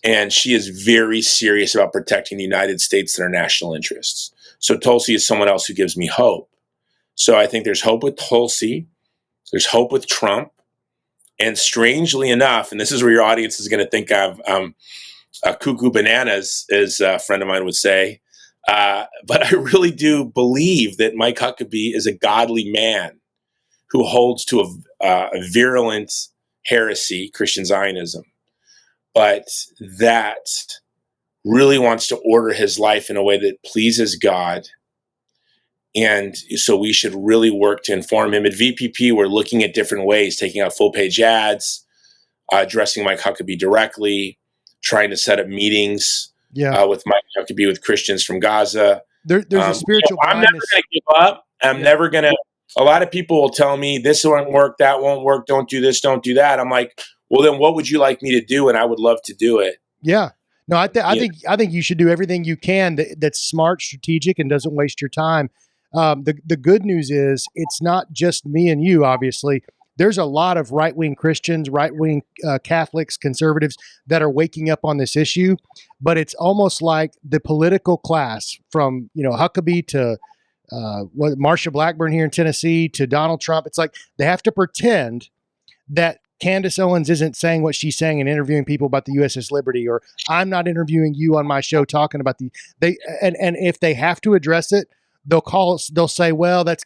And she is very serious about protecting the United States and our national interests. So Tulsi is someone else who gives me hope. So I think there's hope with Tulsi. There's hope with Trump. And strangely enough, and this is where your audience is going to think of cuckoo bananas, as a friend of mine would say, but I really do believe that Mike Huckabee is a godly man who holds to a virulent heresy, Christian Zionism, but that really wants to order his life in a way that pleases God And so we should really work to inform him. At VPP, we're looking at different ways, taking out full-page ads, addressing Mike Huckabee directly, trying to set up meetings with Mike Huckabee, with Christians from Gaza. There's a spiritual I'm never blindness. going to give up. I'm never going to. A lot of people will tell me this won't work, that won't work, don't do this, don't do that. I'm like, well, then what would you like me to do? And I would love to do it. Yeah. No, I think you should do everything you can that's smart, strategic, and doesn't waste your time. The good news is it's not just me and you. Obviously, there's a lot of right-wing Christians, right-wing Catholics, conservatives that are waking up on this issue. But it's almost like the political class, from Huckabee to Marsha Blackburn here in Tennessee to Donald Trump. It's like they have to pretend that Candace Owens isn't saying what she's saying and interviewing people about the USS Liberty, or I'm not interviewing you on my show talking about and if they have to address it, they'll say, well, that's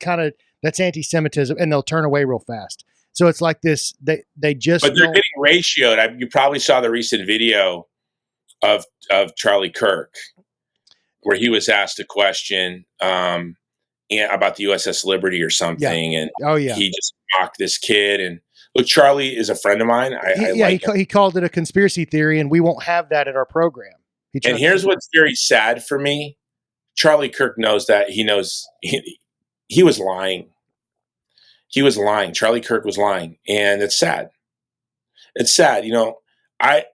anti-Semitism, and they'll turn away real fast. So it's like this, they just, but they're getting ratioed. You probably saw the recent video of Charlie Kirk, where he was asked a question about the USS Liberty or something. And he just mocked this kid. And look, Charlie is a friend of mine. He called it a conspiracy theory, and we won't have that at our program. And here's what's very sad for me. Charlie Kirk knows that. He knows he was lying. He was lying. Charlie Kirk was lying. And it's sad. It's sad. I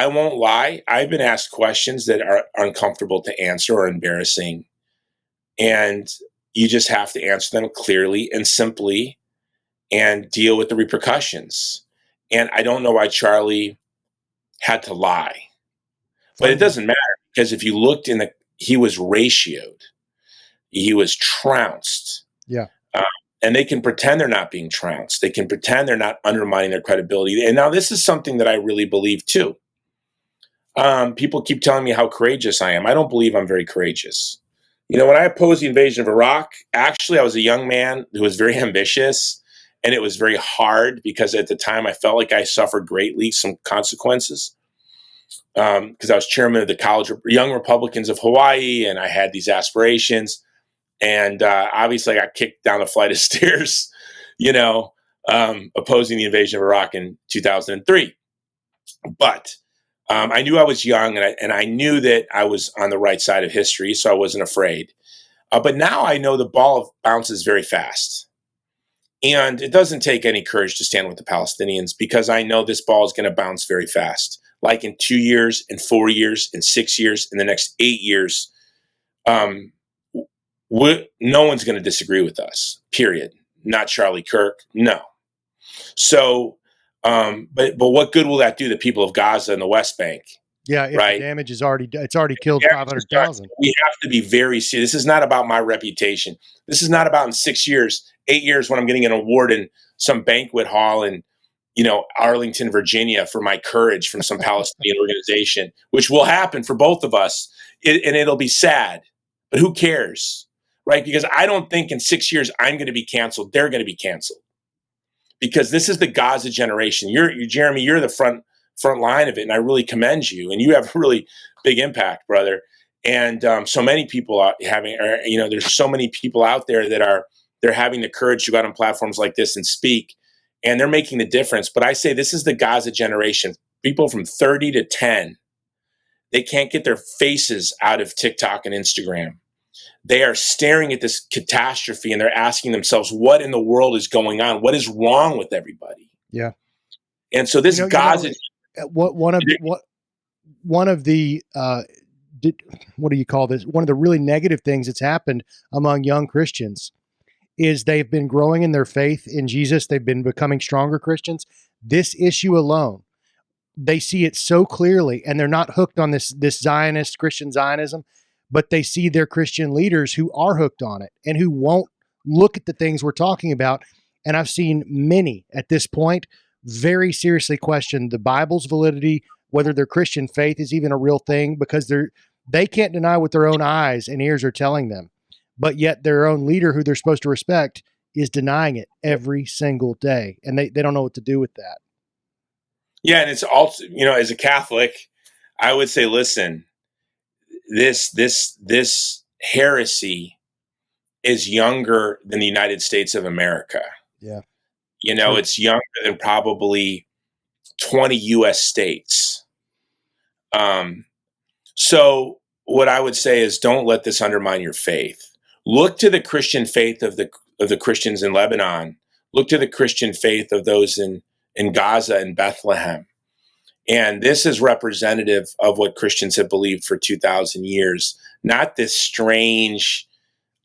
won't lie. I've been asked questions that are uncomfortable to answer or embarrassing. And you just have to answer them clearly and simply and deal with the repercussions. And I don't know why Charlie had to lie. But it doesn't matter, because if you looked he was ratioed. He was trounced. Yeah. And they can pretend they're not being trounced. They can pretend they're not undermining their credibility. And now this is something that I really believe too. People keep telling me how courageous I am. I don't believe I'm very courageous. When I opposed the invasion of Iraq, actually, I was a young man who was very ambitious, and it was very hard because at the time I felt like I suffered greatly some consequences. Because I was chairman of the College of Young Republicans of Hawaii, and I had these aspirations. And obviously, I got kicked down a flight of stairs, opposing the invasion of Iraq in 2003. But I knew I was young, and I knew that I was on the right side of history, so I wasn't afraid. But now I know the ball bounces very fast. And it doesn't take any courage to stand with the Palestinians, because I know this ball is going to bounce very fast. Like in 2 years, in 4 years, in 6 years, in the next 8 years, no one's going to disagree with us, period. Not Charlie Kirk, no. So, but what good will that do the people of Gaza and the West Bank? Yeah, if the damage is already killed 500,000. We have to be very serious. This is not about my reputation. This is not about in 6 years, 8 years, when I'm getting an award in some banquet hall in Arlington, Virginia, for my courage from some Palestinian organization, which will happen for both of us. And it'll be sad, but who cares? Right? Because I don't think in 6 years I'm going to be canceled. They're going to be canceled, because this is the Gaza generation. Jeremy, you're the front line of it, and I really commend you. And you have a really big impact, brother. And so many people are there's so many people out there that they're having the courage to go out on platforms like this and speak, and they're making the difference. But I say this is the Gaza generation. People from 30 to 10, they can't get their faces out of TikTok and Instagram. They are staring at this catastrophe, and they're asking themselves, what in the world is going on? What is wrong with everybody? Yeah. And so this Gaza. One of the what do you call this? One of the really negative things that's happened among young Christians is they've been growing in their faith in Jesus. They've been becoming stronger Christians. This issue alone, they see it so clearly, and they're not hooked on this Zionist, Christian Zionism, but they see their Christian leaders who are hooked on it and who won't look at the things we're talking about. And I've seen many at this point very seriously question the Bible's validity, whether their Christian faith is even a real thing, because they can't deny what their own eyes and ears are telling them. But yet their own leader, who they're supposed to respect, is denying it every single day. And they don't know what to do with that. Yeah. And it's also, as a Catholic, I would say, listen, this heresy is younger than the United States of America. Yeah. True. It's younger than probably 20 US states. So what I would say is, don't let this undermine your faith. Look to the Christian faith of the Christians in Lebanon. Look to the Christian faith of those in Gaza and Bethlehem. And this is representative of what Christians have believed for 2,000 years, not this strange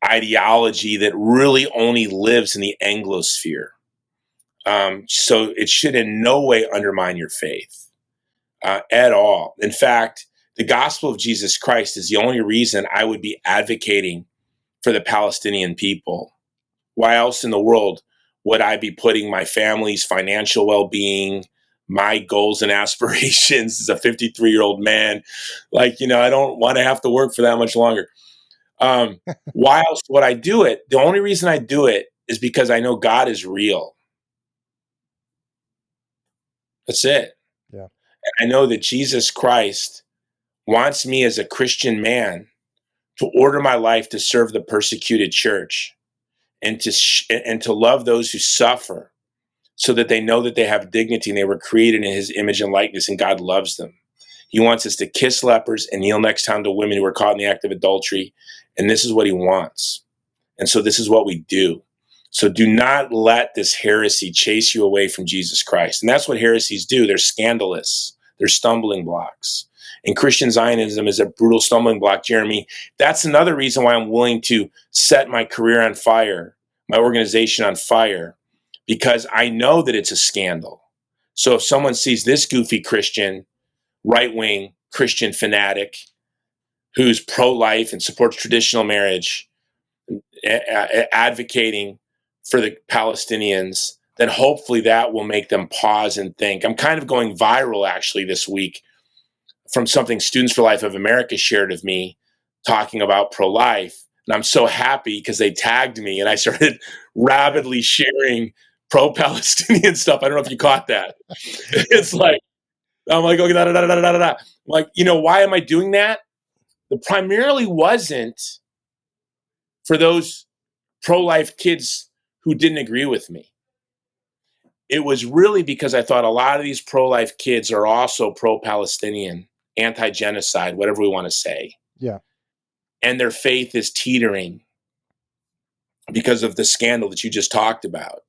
ideology that really only lives in the Anglosphere. So it should in no way undermine your faith at all. In fact, the gospel of Jesus Christ is the only reason I would be advocating for the Palestinian people. Why else in the world would I be putting my family's financial well-being, my goals and aspirations as a 53-year-old man? I don't want to have to work for that much longer. Why else would I do it? The only reason I do it is because I know God is real. That's it. Yeah. And I know that Jesus Christ wants me as a Christian man to order my life to serve the persecuted church and to love those who suffer, so that they know that they have dignity and they were created in his image and likeness, and God loves them. He wants us to kiss lepers and kneel next time to women who are caught in the act of adultery. And this is what he wants. And so this is what we do. So do not let this heresy chase you away from Jesus Christ. And that's what heresies do. They're scandalous. They're stumbling blocks. And Christian Zionism is a brutal stumbling block, Jeremy. That's another reason why I'm willing to set my career on fire, my organization on fire, because I know that it's a scandal. So if someone sees this goofy Christian, right-wing Christian fanatic who's pro-life and supports traditional marriage, advocating for the Palestinians, then hopefully that will make them pause and think. I'm kind of going viral actually this week from something Students for Life of America shared of me talking about pro-life. And I'm so happy because they tagged me and I started rapidly sharing pro-Palestinian stuff. I don't know if you caught that. It's like, I'm like, okay, da-da-da-da-da-da-da. Like, why am I doing that? It primarily wasn't for those pro-life kids who didn't agree with me. It was really because I thought a lot of these pro-life kids are also pro-Palestinian, anti-genocide, whatever we want to say. Yeah. And their faith is teetering because of the scandal that you just talked about.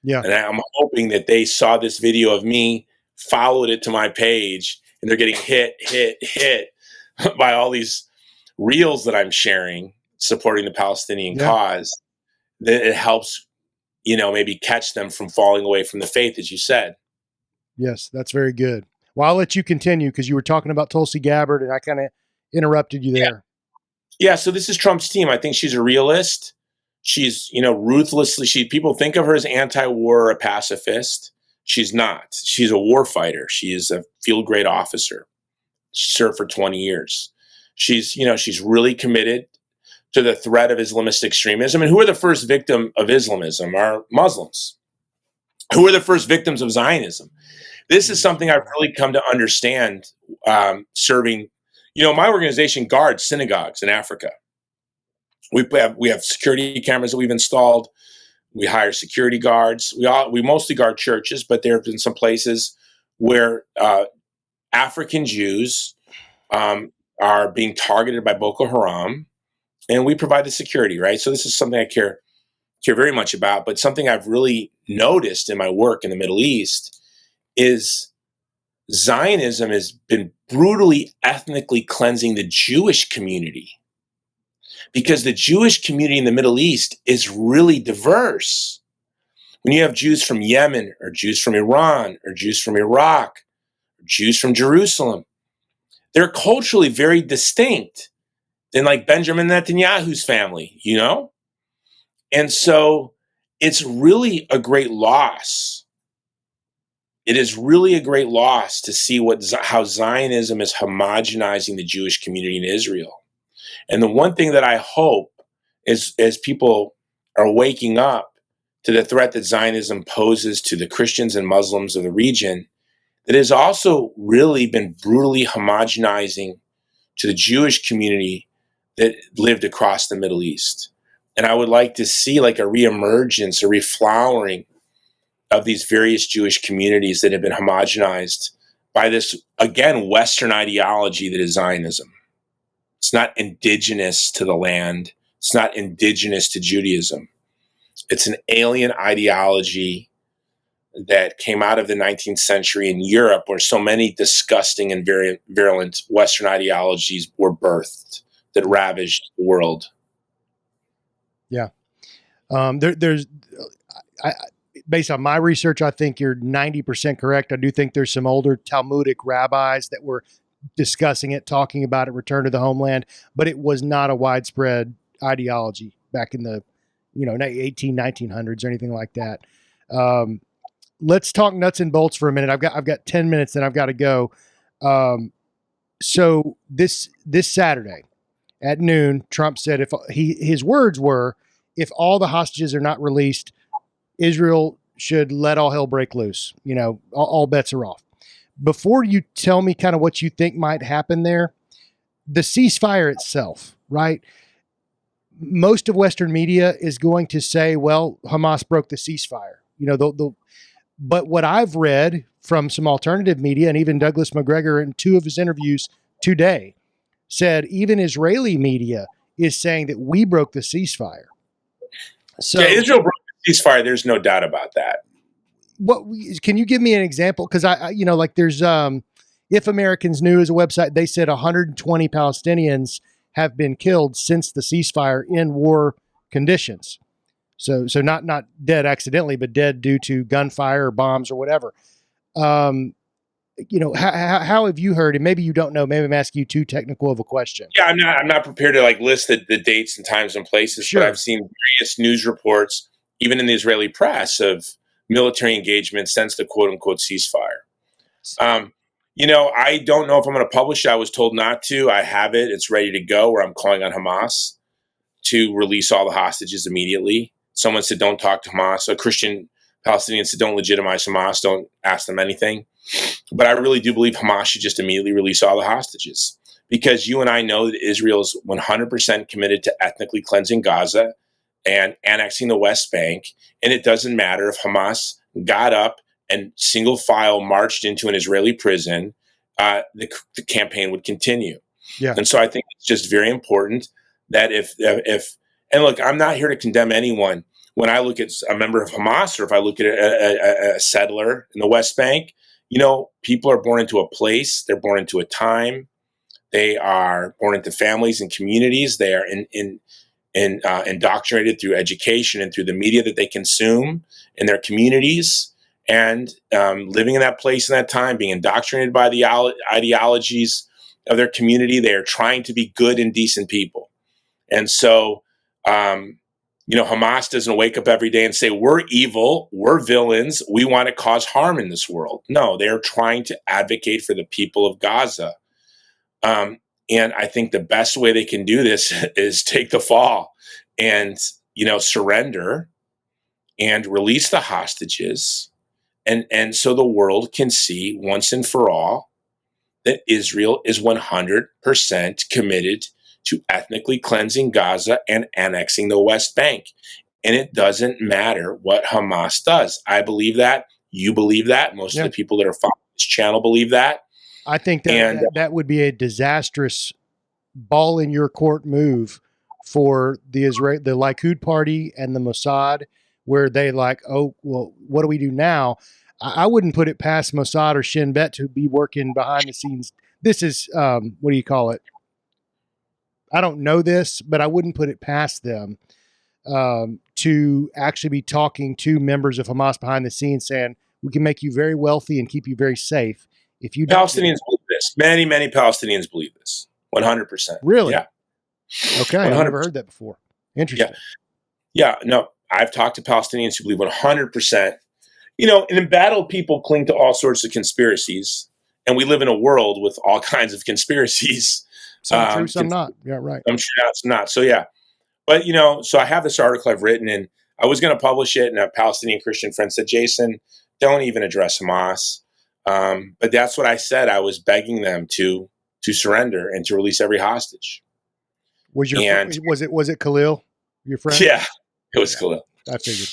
Yeah. And I'm hoping that they saw this video of me, followed it to my page, and they're getting hit by all these reels that I'm sharing supporting the Palestinian cause, that it helps, maybe catch them from falling away from the faith, as you said. Yes, that's very good. Well, I'll let you continue because you were talking about Tulsi Gabbard and I kind of interrupted you there. Yeah. So this is Trump's team. I think she's a realist. She's, ruthlessly, people think of her as anti-war or a pacifist. She's not. She's a war fighter. She is a field grade officer. She served for 20 years. She's really committed to the threat of Islamist extremism. And who are the first victim of Islamism? Are Muslims. Who are the first victims of Zionism? This is something I've really come to understand serving. My organization guards synagogues in Africa. We have security cameras that we've installed. We hire security guards. We mostly guard churches, but there have been some places where African Jews are being targeted by Boko Haram, and we provide the security, right? So this is something I care very much about, but something I've really noticed in my work in the Middle East is Zionism has been brutally ethnically cleansing the Jewish community, because the Jewish community in the Middle East is really diverse. When you have Jews from Yemen or Jews from Iran or Jews from Iraq, or Jews from Jerusalem, they're culturally very distinct than like Benjamin Netanyahu's family, And so it's really a great loss. It is really a great loss to see how Zionism is homogenizing the Jewish community in Israel. And the one thing that I hope is, as people are waking up to the threat that Zionism poses to the Christians and Muslims of the region, that has also really been brutally homogenizing to the Jewish community that lived across the Middle East. And I would like to see like a reemergence, a reflowering of these various Jewish communities that have been homogenized by this, again, Western ideology that is Zionism. It's not indigenous to the land. It's not indigenous to Judaism. It's an alien ideology that came out of the 19th century in Europe, where so many disgusting and virulent Western ideologies were birthed that ravaged the world. Yeah. Based on my research, I think you're 90% correct. I do think there's some older Talmudic rabbis that were discussing it, talking about it, return to the homeland, but it was not a widespread ideology back in the 1900s or anything like that. Let's talk nuts and bolts for a minute. I've got 10 minutes, then I've got to go. So this Saturday at noon, Trump said his words were, if all the hostages are not released, Israel should let all hell break loose. All bets are off. Before you tell me kind of what you think might happen there, the ceasefire itself, right? Most of Western media is going to say, well, Hamas broke the ceasefire. But what I've read from some alternative media, and even Douglas McGregor in 2 of his interviews today, said even Israeli media is saying that we broke the ceasefire. So Israel broke the ceasefire. There's no doubt about that. What can you give me an example? Because there's If Americans Knew is a website. They said 120 Palestinians have been killed since the ceasefire in war conditions. So not dead accidentally, but dead due to gunfire or bombs or whatever. How have you heard? And maybe you don't know. Maybe I'm asking you too technical of a question. Yeah, I'm not prepared to list the dates and times and places. Sure. But I've seen various news reports, even in the Israeli press, of military engagement since the quote unquote ceasefire. I don't know if I'm going to publish it. I was told not to. I have it. It's ready to go, where I'm calling on Hamas to release all the hostages immediately. Someone said, don't talk to Hamas. A Christian Palestinian said, don't legitimize Hamas. Don't ask them anything. But I really do believe Hamas should just immediately release all the hostages, because you and I know that Israel is 100% committed to ethnically cleansing Gaza and annexing the West Bank. And it doesn't matter if Hamas got up and single file marched into an Israeli prison, the campaign would continue. Yeah. And so I think it's just very important that if and look, I'm not here to condemn anyone. When I look at a member of Hamas, or if I look at a settler in the West Bank, people are born into a place, they're born into a time, they are born into families and communities, they are indoctrinated through education and through the media that they consume in their communities, and living in that place in that time, being indoctrinated by the ideologies of their community. They are trying to be good and decent people. And so, Hamas doesn't wake up every day and say, we're evil, we're villains, we want to cause harm in this world. No, they're trying to advocate for the people of Gaza. And I think the best way they can do this is take the fall and, surrender and release the hostages. And so the world can see once and for all that Israel is 100% committed to ethnically cleansing Gaza and annexing the West Bank. And it doesn't matter what Hamas does. I believe that. You believe that. Most of the people that are following this channel believe that. I think that would be a disastrous ball in your court move for the Likud party and the Mossad, where they oh, well, what do we do now? I wouldn't put it past Mossad or Shin Bet to be working behind the scenes. This is, what do you call it? I don't know this, but I wouldn't put it past them to actually be talking to members of Hamas behind the scenes, saying, we can make you very wealthy and keep you very safe. If you Palestinians believe this. Many, many Palestinians believe this. 100%. Really? Yeah. Okay. 100%. I've never heard that before. Interesting. Yeah. No, I've talked to Palestinians who believe 100%. And embattled people cling to all sorts of conspiracies. And we live in a world with all kinds of conspiracies. Some true, some not. Yeah, right. I'm sure that's not. So, yeah. But, so I have this article I've written, and I was going to publish it, and a Palestinian Christian friend said, Jason, don't even address Hamas. But that's what I said. I was begging them to surrender and to release every hostage. Was it Khalil, your friend? Yeah, it was Khalil. I figured.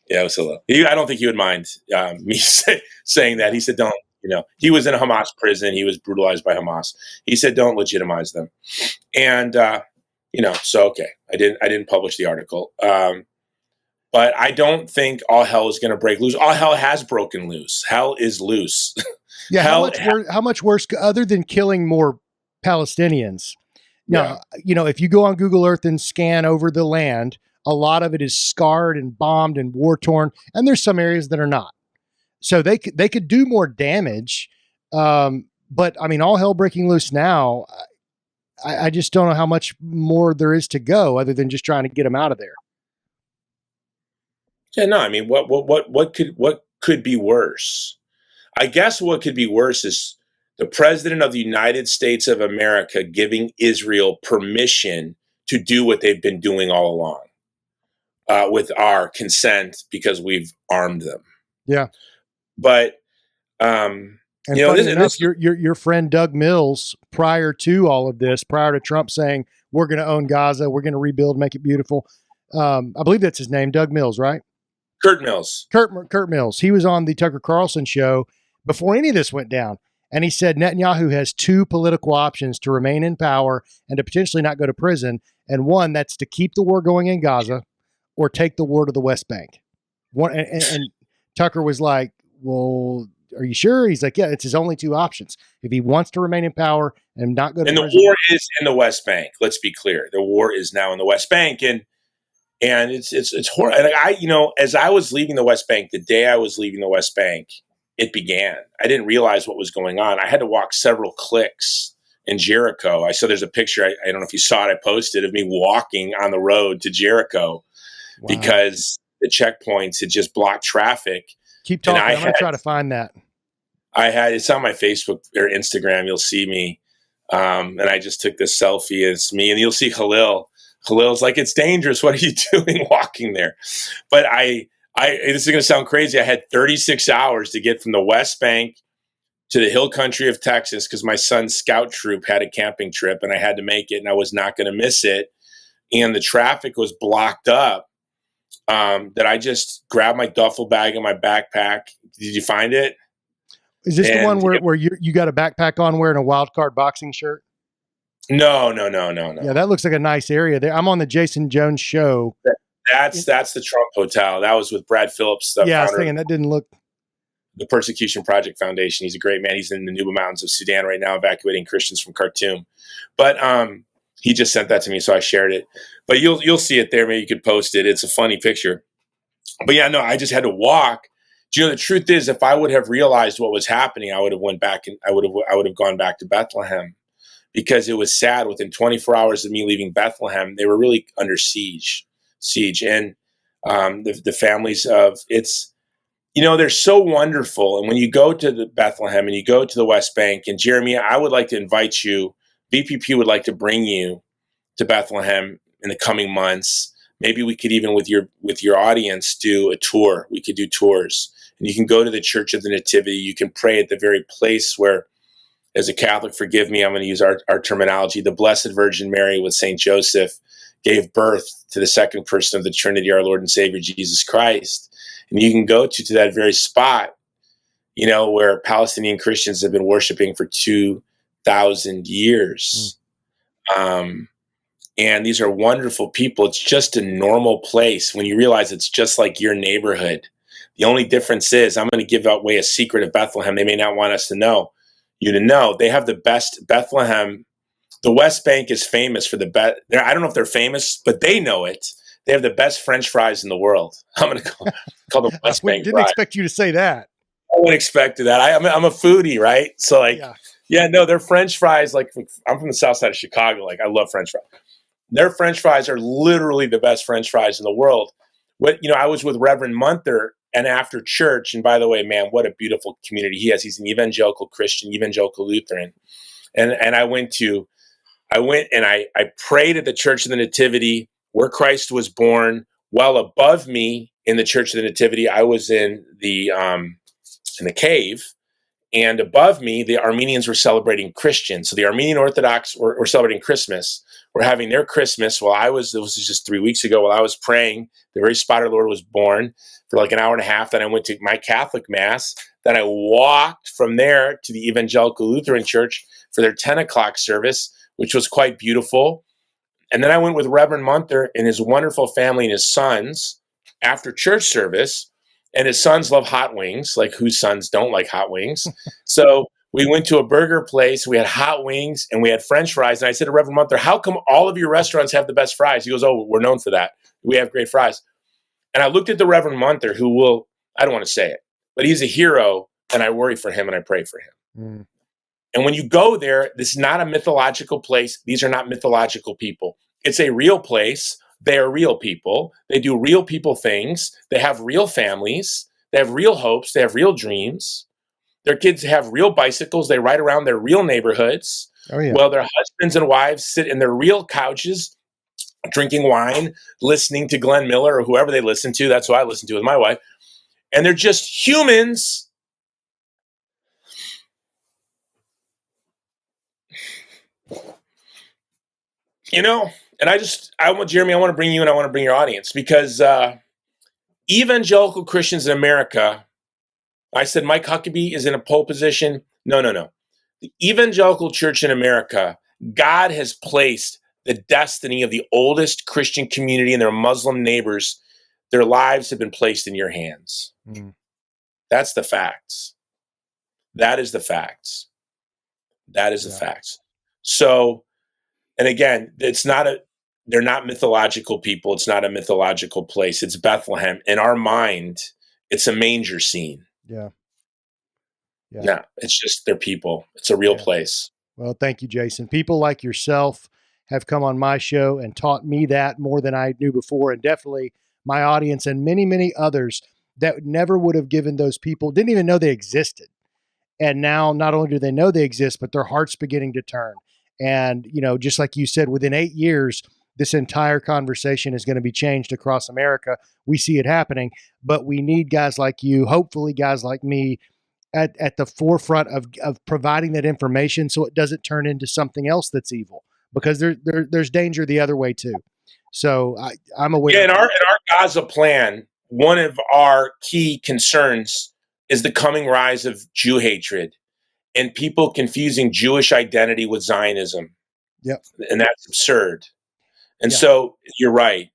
Yeah, it was Khalil. I don't think he would mind me saying that. He said, "Don't." He was in a Hamas prison. He was brutalized by Hamas. He said, "Don't legitimize them." And so okay, I didn't publish the article. But I don't think all hell is going to break loose. All hell has broken loose. Hell is loose. Yeah. How much worse, other than killing more Palestinians? Now, if you go on Google Earth and scan over the land, a lot of it is scarred and bombed and war torn, and there's some areas that are not. So they could do more damage. But I mean, all hell breaking loose now. I just don't know how much more there is to go, other than just trying to get them out of there. Yeah, no, I mean, what could be worse? I guess what could be worse is the president of the United States of America giving Israel permission to do what they've been doing all along, with our consent, because we've armed them. Yeah. But, and funny enough, your friend Doug Mills, prior to all of this, prior to Trump saying, we're going to own Gaza, we're going to rebuild, make it beautiful. I believe that's his name, Doug Mills, right? Kurt Mills. Kurt Mills. He was on the Tucker Carlson show before any of this went down. And he said Netanyahu has two political options to remain in power and to potentially not go to prison. And one, that's to keep the war going in Gaza or take the war to the West Bank. And Tucker was like, well, are you sure? He's like, yeah, it's his only two options. If he wants to remain in power and not go to prison. And the war is in the West Bank. Let's be clear. The war is now in the West Bank. And it's horrible. And as I was leaving the West Bank, the day I was leaving the West Bank, it began. I didn't realize what was going on. I had to walk several clicks in Jericho. I saw there's a picture. I don't know if you saw it. I posted of me walking on the road to Jericho. Wow. Because the checkpoints had just blocked traffic. Keep talking. I'm going to try to find that. It's on my Facebook or Instagram. You'll see me. And I just took this selfie. And it's me. And you'll see Khalil. Khalil's like, it's dangerous. What are you doing walking there? But this is going to sound crazy. I had 36 hours to get from the West Bank to the hill country of Texas because my son's scout troop had a camping trip and I had to make it and I was not going to miss it. And the traffic was blocked up, that I just grabbed my duffel bag and my backpack. Did you find it? Is this the one where you got a backpack on wearing a wild card boxing shirt? No. Yeah, that looks like a nice area there. I'm on the Jason Jones show. That's the Trump Hotel. That was with Brad Phillips. Yeah, I was thinking that didn't look. The Persecution Project Foundation. He's a great man. He's in the Nuba Mountains of Sudan right now, evacuating Christians from Khartoum. But he just sent that to me, so I shared it. But you'll see it there. Maybe you could post it. It's a funny picture. But yeah, no, I just had to walk. The truth is, if I would have realized what was happening, I would have went back and I would have gone back to Bethlehem. Because it was sad. Within 24 hours of me leaving Bethlehem, they were really under siege. And the families of they're so wonderful. And when you go to the Bethlehem and you go to the West Bank, and Jeremy, I would like to invite you. BPP would like to bring you to Bethlehem in the coming months. Maybe we could even with your audience do a tour. We could do tours, and you can go to the Church of the Nativity. You can pray at the very place where. As a Catholic, forgive me, I'm going to use our terminology. The Blessed Virgin Mary with St. Joseph gave birth to the second person of the Trinity, our Lord and Savior, Jesus Christ. And you can go to that very spot, where Palestinian Christians have been worshiping for 2,000 years. And these are wonderful people. It's just a normal place when you realize it's just like your neighborhood. The only difference is I'm going to give away a secret of Bethlehem they may not want us to know. They have the best Bethlehem. The West Bank is famous for the best. I don't know if they're famous, but they know it. They have the best French fries in the world. I'm going to call them West Bank didn't fries. Expect you to say that. I wouldn't expect that. I'm a foodie, right? So they're French fries. Like I'm from the south side of Chicago. Like I love French fries. Their French fries are literally the best French fries in the world. I was with Reverend Munther. And after church, and by the way, man, what a beautiful community he has. He's an evangelical Christian, evangelical Lutheran. And I went and I prayed at the Church of the Nativity where Christ was born. Well above me in the Church of the Nativity, I was in the cave. And above me, the Armenians were celebrating Christians. So the Armenian Orthodox were celebrating Christmas. We're having their Christmas while this was just 3 weeks ago, while I was praying. The very spot our Lord was born for like an hour and a half. Then I went to my Catholic Mass. Then I walked from there to the Evangelical Lutheran Church for their 10 o'clock service, which was quite beautiful. And then I went with Reverend Munther and his wonderful family and his sons after church service. And his sons love hot wings, like whose sons don't like hot wings. So we went to a burger place. We had hot wings and we had French fries. And I said to Reverend Munther, how come all of your restaurants have the best fries? He goes, oh, we're known for that. We have great fries. And I looked at the Reverend Munther, I don't want to say it, but he's a hero. And I worry for him and I pray for him. And when you go there, this is not a mythological place. These are not mythological people. It's a real place. They are real people. They do real people things. They have real families. They have real hopes. They have real dreams. Their kids have real bicycles. They ride around their real neighborhoods. Oh, yeah. Well, their husbands and wives sit in their real couches, drinking wine, listening to Glenn Miller or whoever they listen to. That's who I listen to with my wife. And they're just humans. You know, and I want to bring you and I want to bring your audience because evangelical Christians in America, I said Mike Huckabee is in a pole position. No. The evangelical church in America, God has placed the destiny of the oldest Christian community and their Muslim neighbors. Their lives have been placed in your hands. That's the facts. That is the facts. That is the facts. So, and again, they're not mythological people. It's not a mythological place. It's Bethlehem. In our mind, it's a manger scene. Yeah. No, it's just they're people. It's a real place. Well, thank you, Jason. People like yourself have come on my show and taught me that more than I knew before, and definitely my audience and many, many others that never would have given those people, didn't even know they existed. And now not only do they know they exist, but their heart's beginning to turn. And, just like you said, within 8 years, this entire conversation is going to be changed across America. We see it happening, but we need guys like you, hopefully guys like me, at the forefront of providing that information so it doesn't turn into something else that's evil, because there's danger the other way too. So I'm aware. Yeah, in our Gaza plan, one of our key concerns is the coming rise of Jew hatred and people confusing Jewish identity with Zionism. Yep. And that's absurd. And so you're right.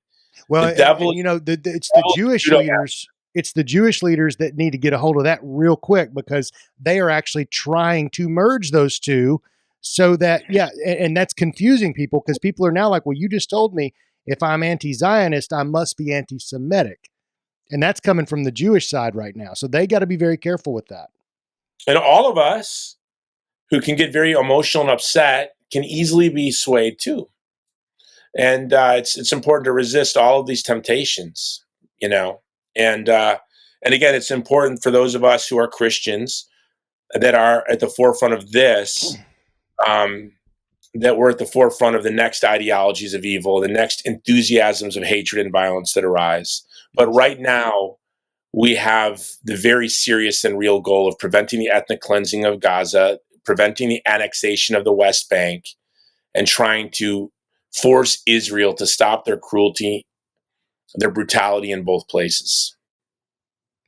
Well, the devil, it's the Jewish leaders. It's the Jewish leaders that need to get a hold of that real quick, because they are actually trying to merge those two so that, and that's confusing people, because people are now like, well, you just told me if I'm anti-Zionist, I must be anti-Semitic. And that's coming from the Jewish side right now. So they got to be very careful with that. And all of us who can get very emotional and upset can easily be swayed too. And it's important to resist all of these temptations, And again, it's important for those of us who are Christians that are at the forefront of this, that we're at the forefront of the next ideologies of evil, the next enthusiasms of hatred and violence that arise. But right now, we have the very serious and real goal of preventing the ethnic cleansing of Gaza, preventing the annexation of the West Bank, and trying to force Israel to stop their cruelty, their brutality in both places.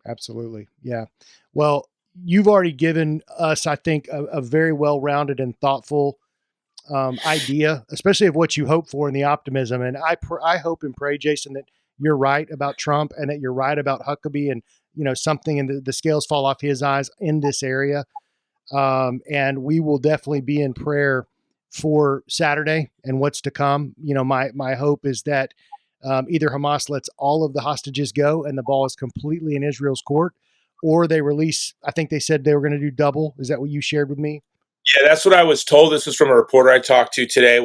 Absolutely. Yeah. Well, you've already given us, I think, a very well-rounded and thoughtful idea, especially of what you hope for and the optimism. And I hope and pray, Jason, that you're right about Trump and that you're right about Huckabee, and, something in the scales fall off his eyes in this area. And we will definitely be in prayer for Saturday and what's to come. My hope is that either Hamas lets all of the hostages go and the ball is completely in Israel's court, or they release, I think they said they were going to do double. Is that what you shared with me? Yeah, that's what I was told. This was from a reporter I talked to today.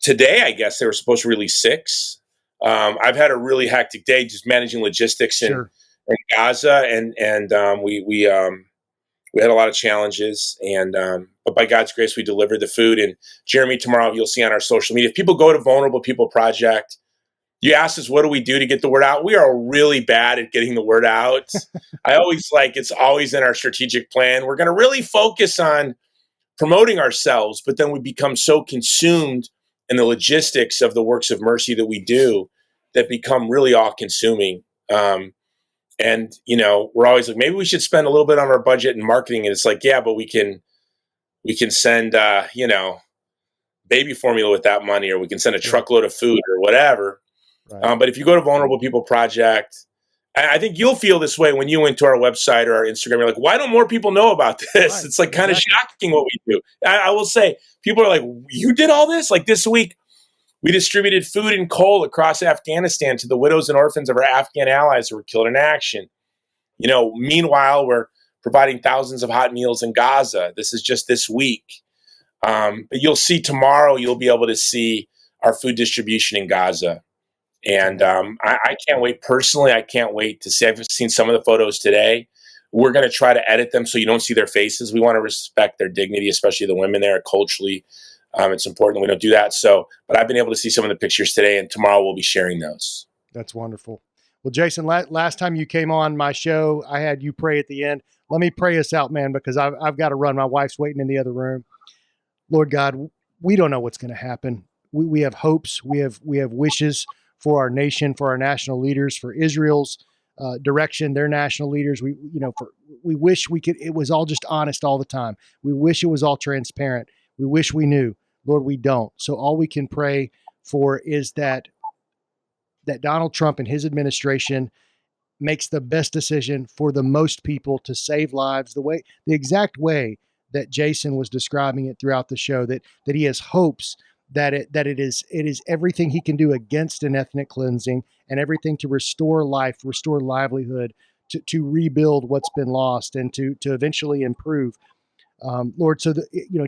Today, I guess they were supposed to release 6. I've had a really hectic day just managing logistics in Gaza, and we had a lot of challenges, but by God's grace, we delivered the food. And Jeremy, tomorrow you'll see on our social media, if people go to Vulnerable People Project, You asked us, what do we do to get the word out? We are really bad at getting the word out. I always it's always in our strategic plan. We're going to really focus on promoting ourselves, but then we become so consumed in the logistics of the works of mercy that we do that become really all consuming. And, we're always like, maybe we should spend a little bit on our budget and marketing. And it's like, yeah, but we can send, baby formula with that money, or we can send a truckload of food or whatever. Right. But if you go to Vulnerable People Project, I think you'll feel this way when you went to our website or our Instagram. You're like, why don't more people know about this? Right. It's like kind of shocking what we do. I will say, people are like, you did all this? Like this week, we distributed food and coal across Afghanistan to the widows and orphans of our Afghan allies who were killed in action. Meanwhile, we're providing thousands of hot meals in Gaza. This is just this week. But you'll see tomorrow, you'll be able to see our food distribution in Gaza. And I can't wait. Personally, I can't wait to see. I've seen some of the photos today. We're going to try to edit them so you don't see their faces. We want to respect their dignity, especially the women there. Culturally, it's important that we don't do that. But I've been able to see some of the pictures today, and tomorrow we'll be sharing those. That's wonderful. Well, Jason, last time you came on my show, I had you pray at the end. Let me pray us out, man, because I've got to run. My wife's waiting in the other room. Lord God, we don't know what's going to happen. We have hopes. We have wishes for our nation, for our national leaders, for Israel's direction, their national leaders. We wish it was all just honest all the time. We wish it was all transparent. We wish we knew. Lord, we don't. So all we can pray for is that Donald Trump and his administration makes the best decision for the most people to save lives, the exact way that Jason was describing it throughout the show, that he has hopes that it is everything he can do against an ethnic cleansing and everything to restore life, restore livelihood, to rebuild what's been lost, and to eventually improve. Lord, so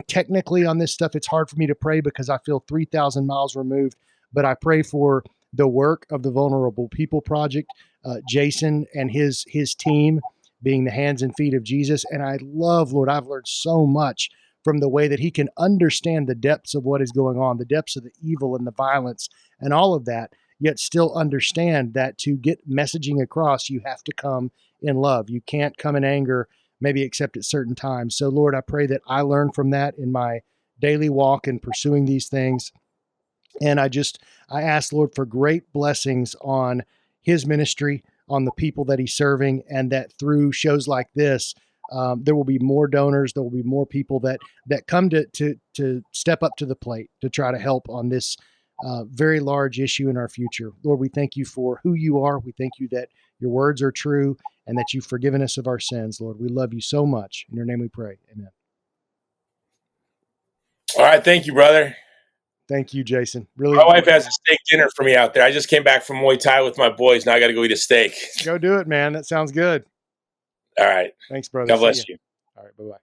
technically on this stuff, it's hard for me to pray because I feel 3,000 miles removed, but I pray for the work of the Vulnerable People Project, Jason and his team being the hands and feet of Jesus. And I love, Lord, I've learned so much from the way that he can understand the depths of what is going on, the depths of the evil and the violence and all of that, yet still understand that to get messaging across, you have to come in love. You can't come in anger, maybe except at certain times. So Lord, I pray that I learn from that in my daily walk and pursuing these things. And I ask, Lord, for great blessings on his ministry, on the people that he's serving, and that through shows like this, there will be more donors. There will be more people that come to step up to the plate to try to help on this very large issue in our future. Lord, we thank you for who you are. We thank you that your words are true and that you've forgiven us of our sins. Lord, we love you so much. In your name we pray. Amen. All right. Thank you, brother. Thank you, Jason. Really, my wife has a steak dinner for me out there. I just came back from Muay Thai with my boys. Now I got to go eat a steak. Go do it, man. That sounds good. All right. Thanks, brother. God bless you. All right. Bye-bye.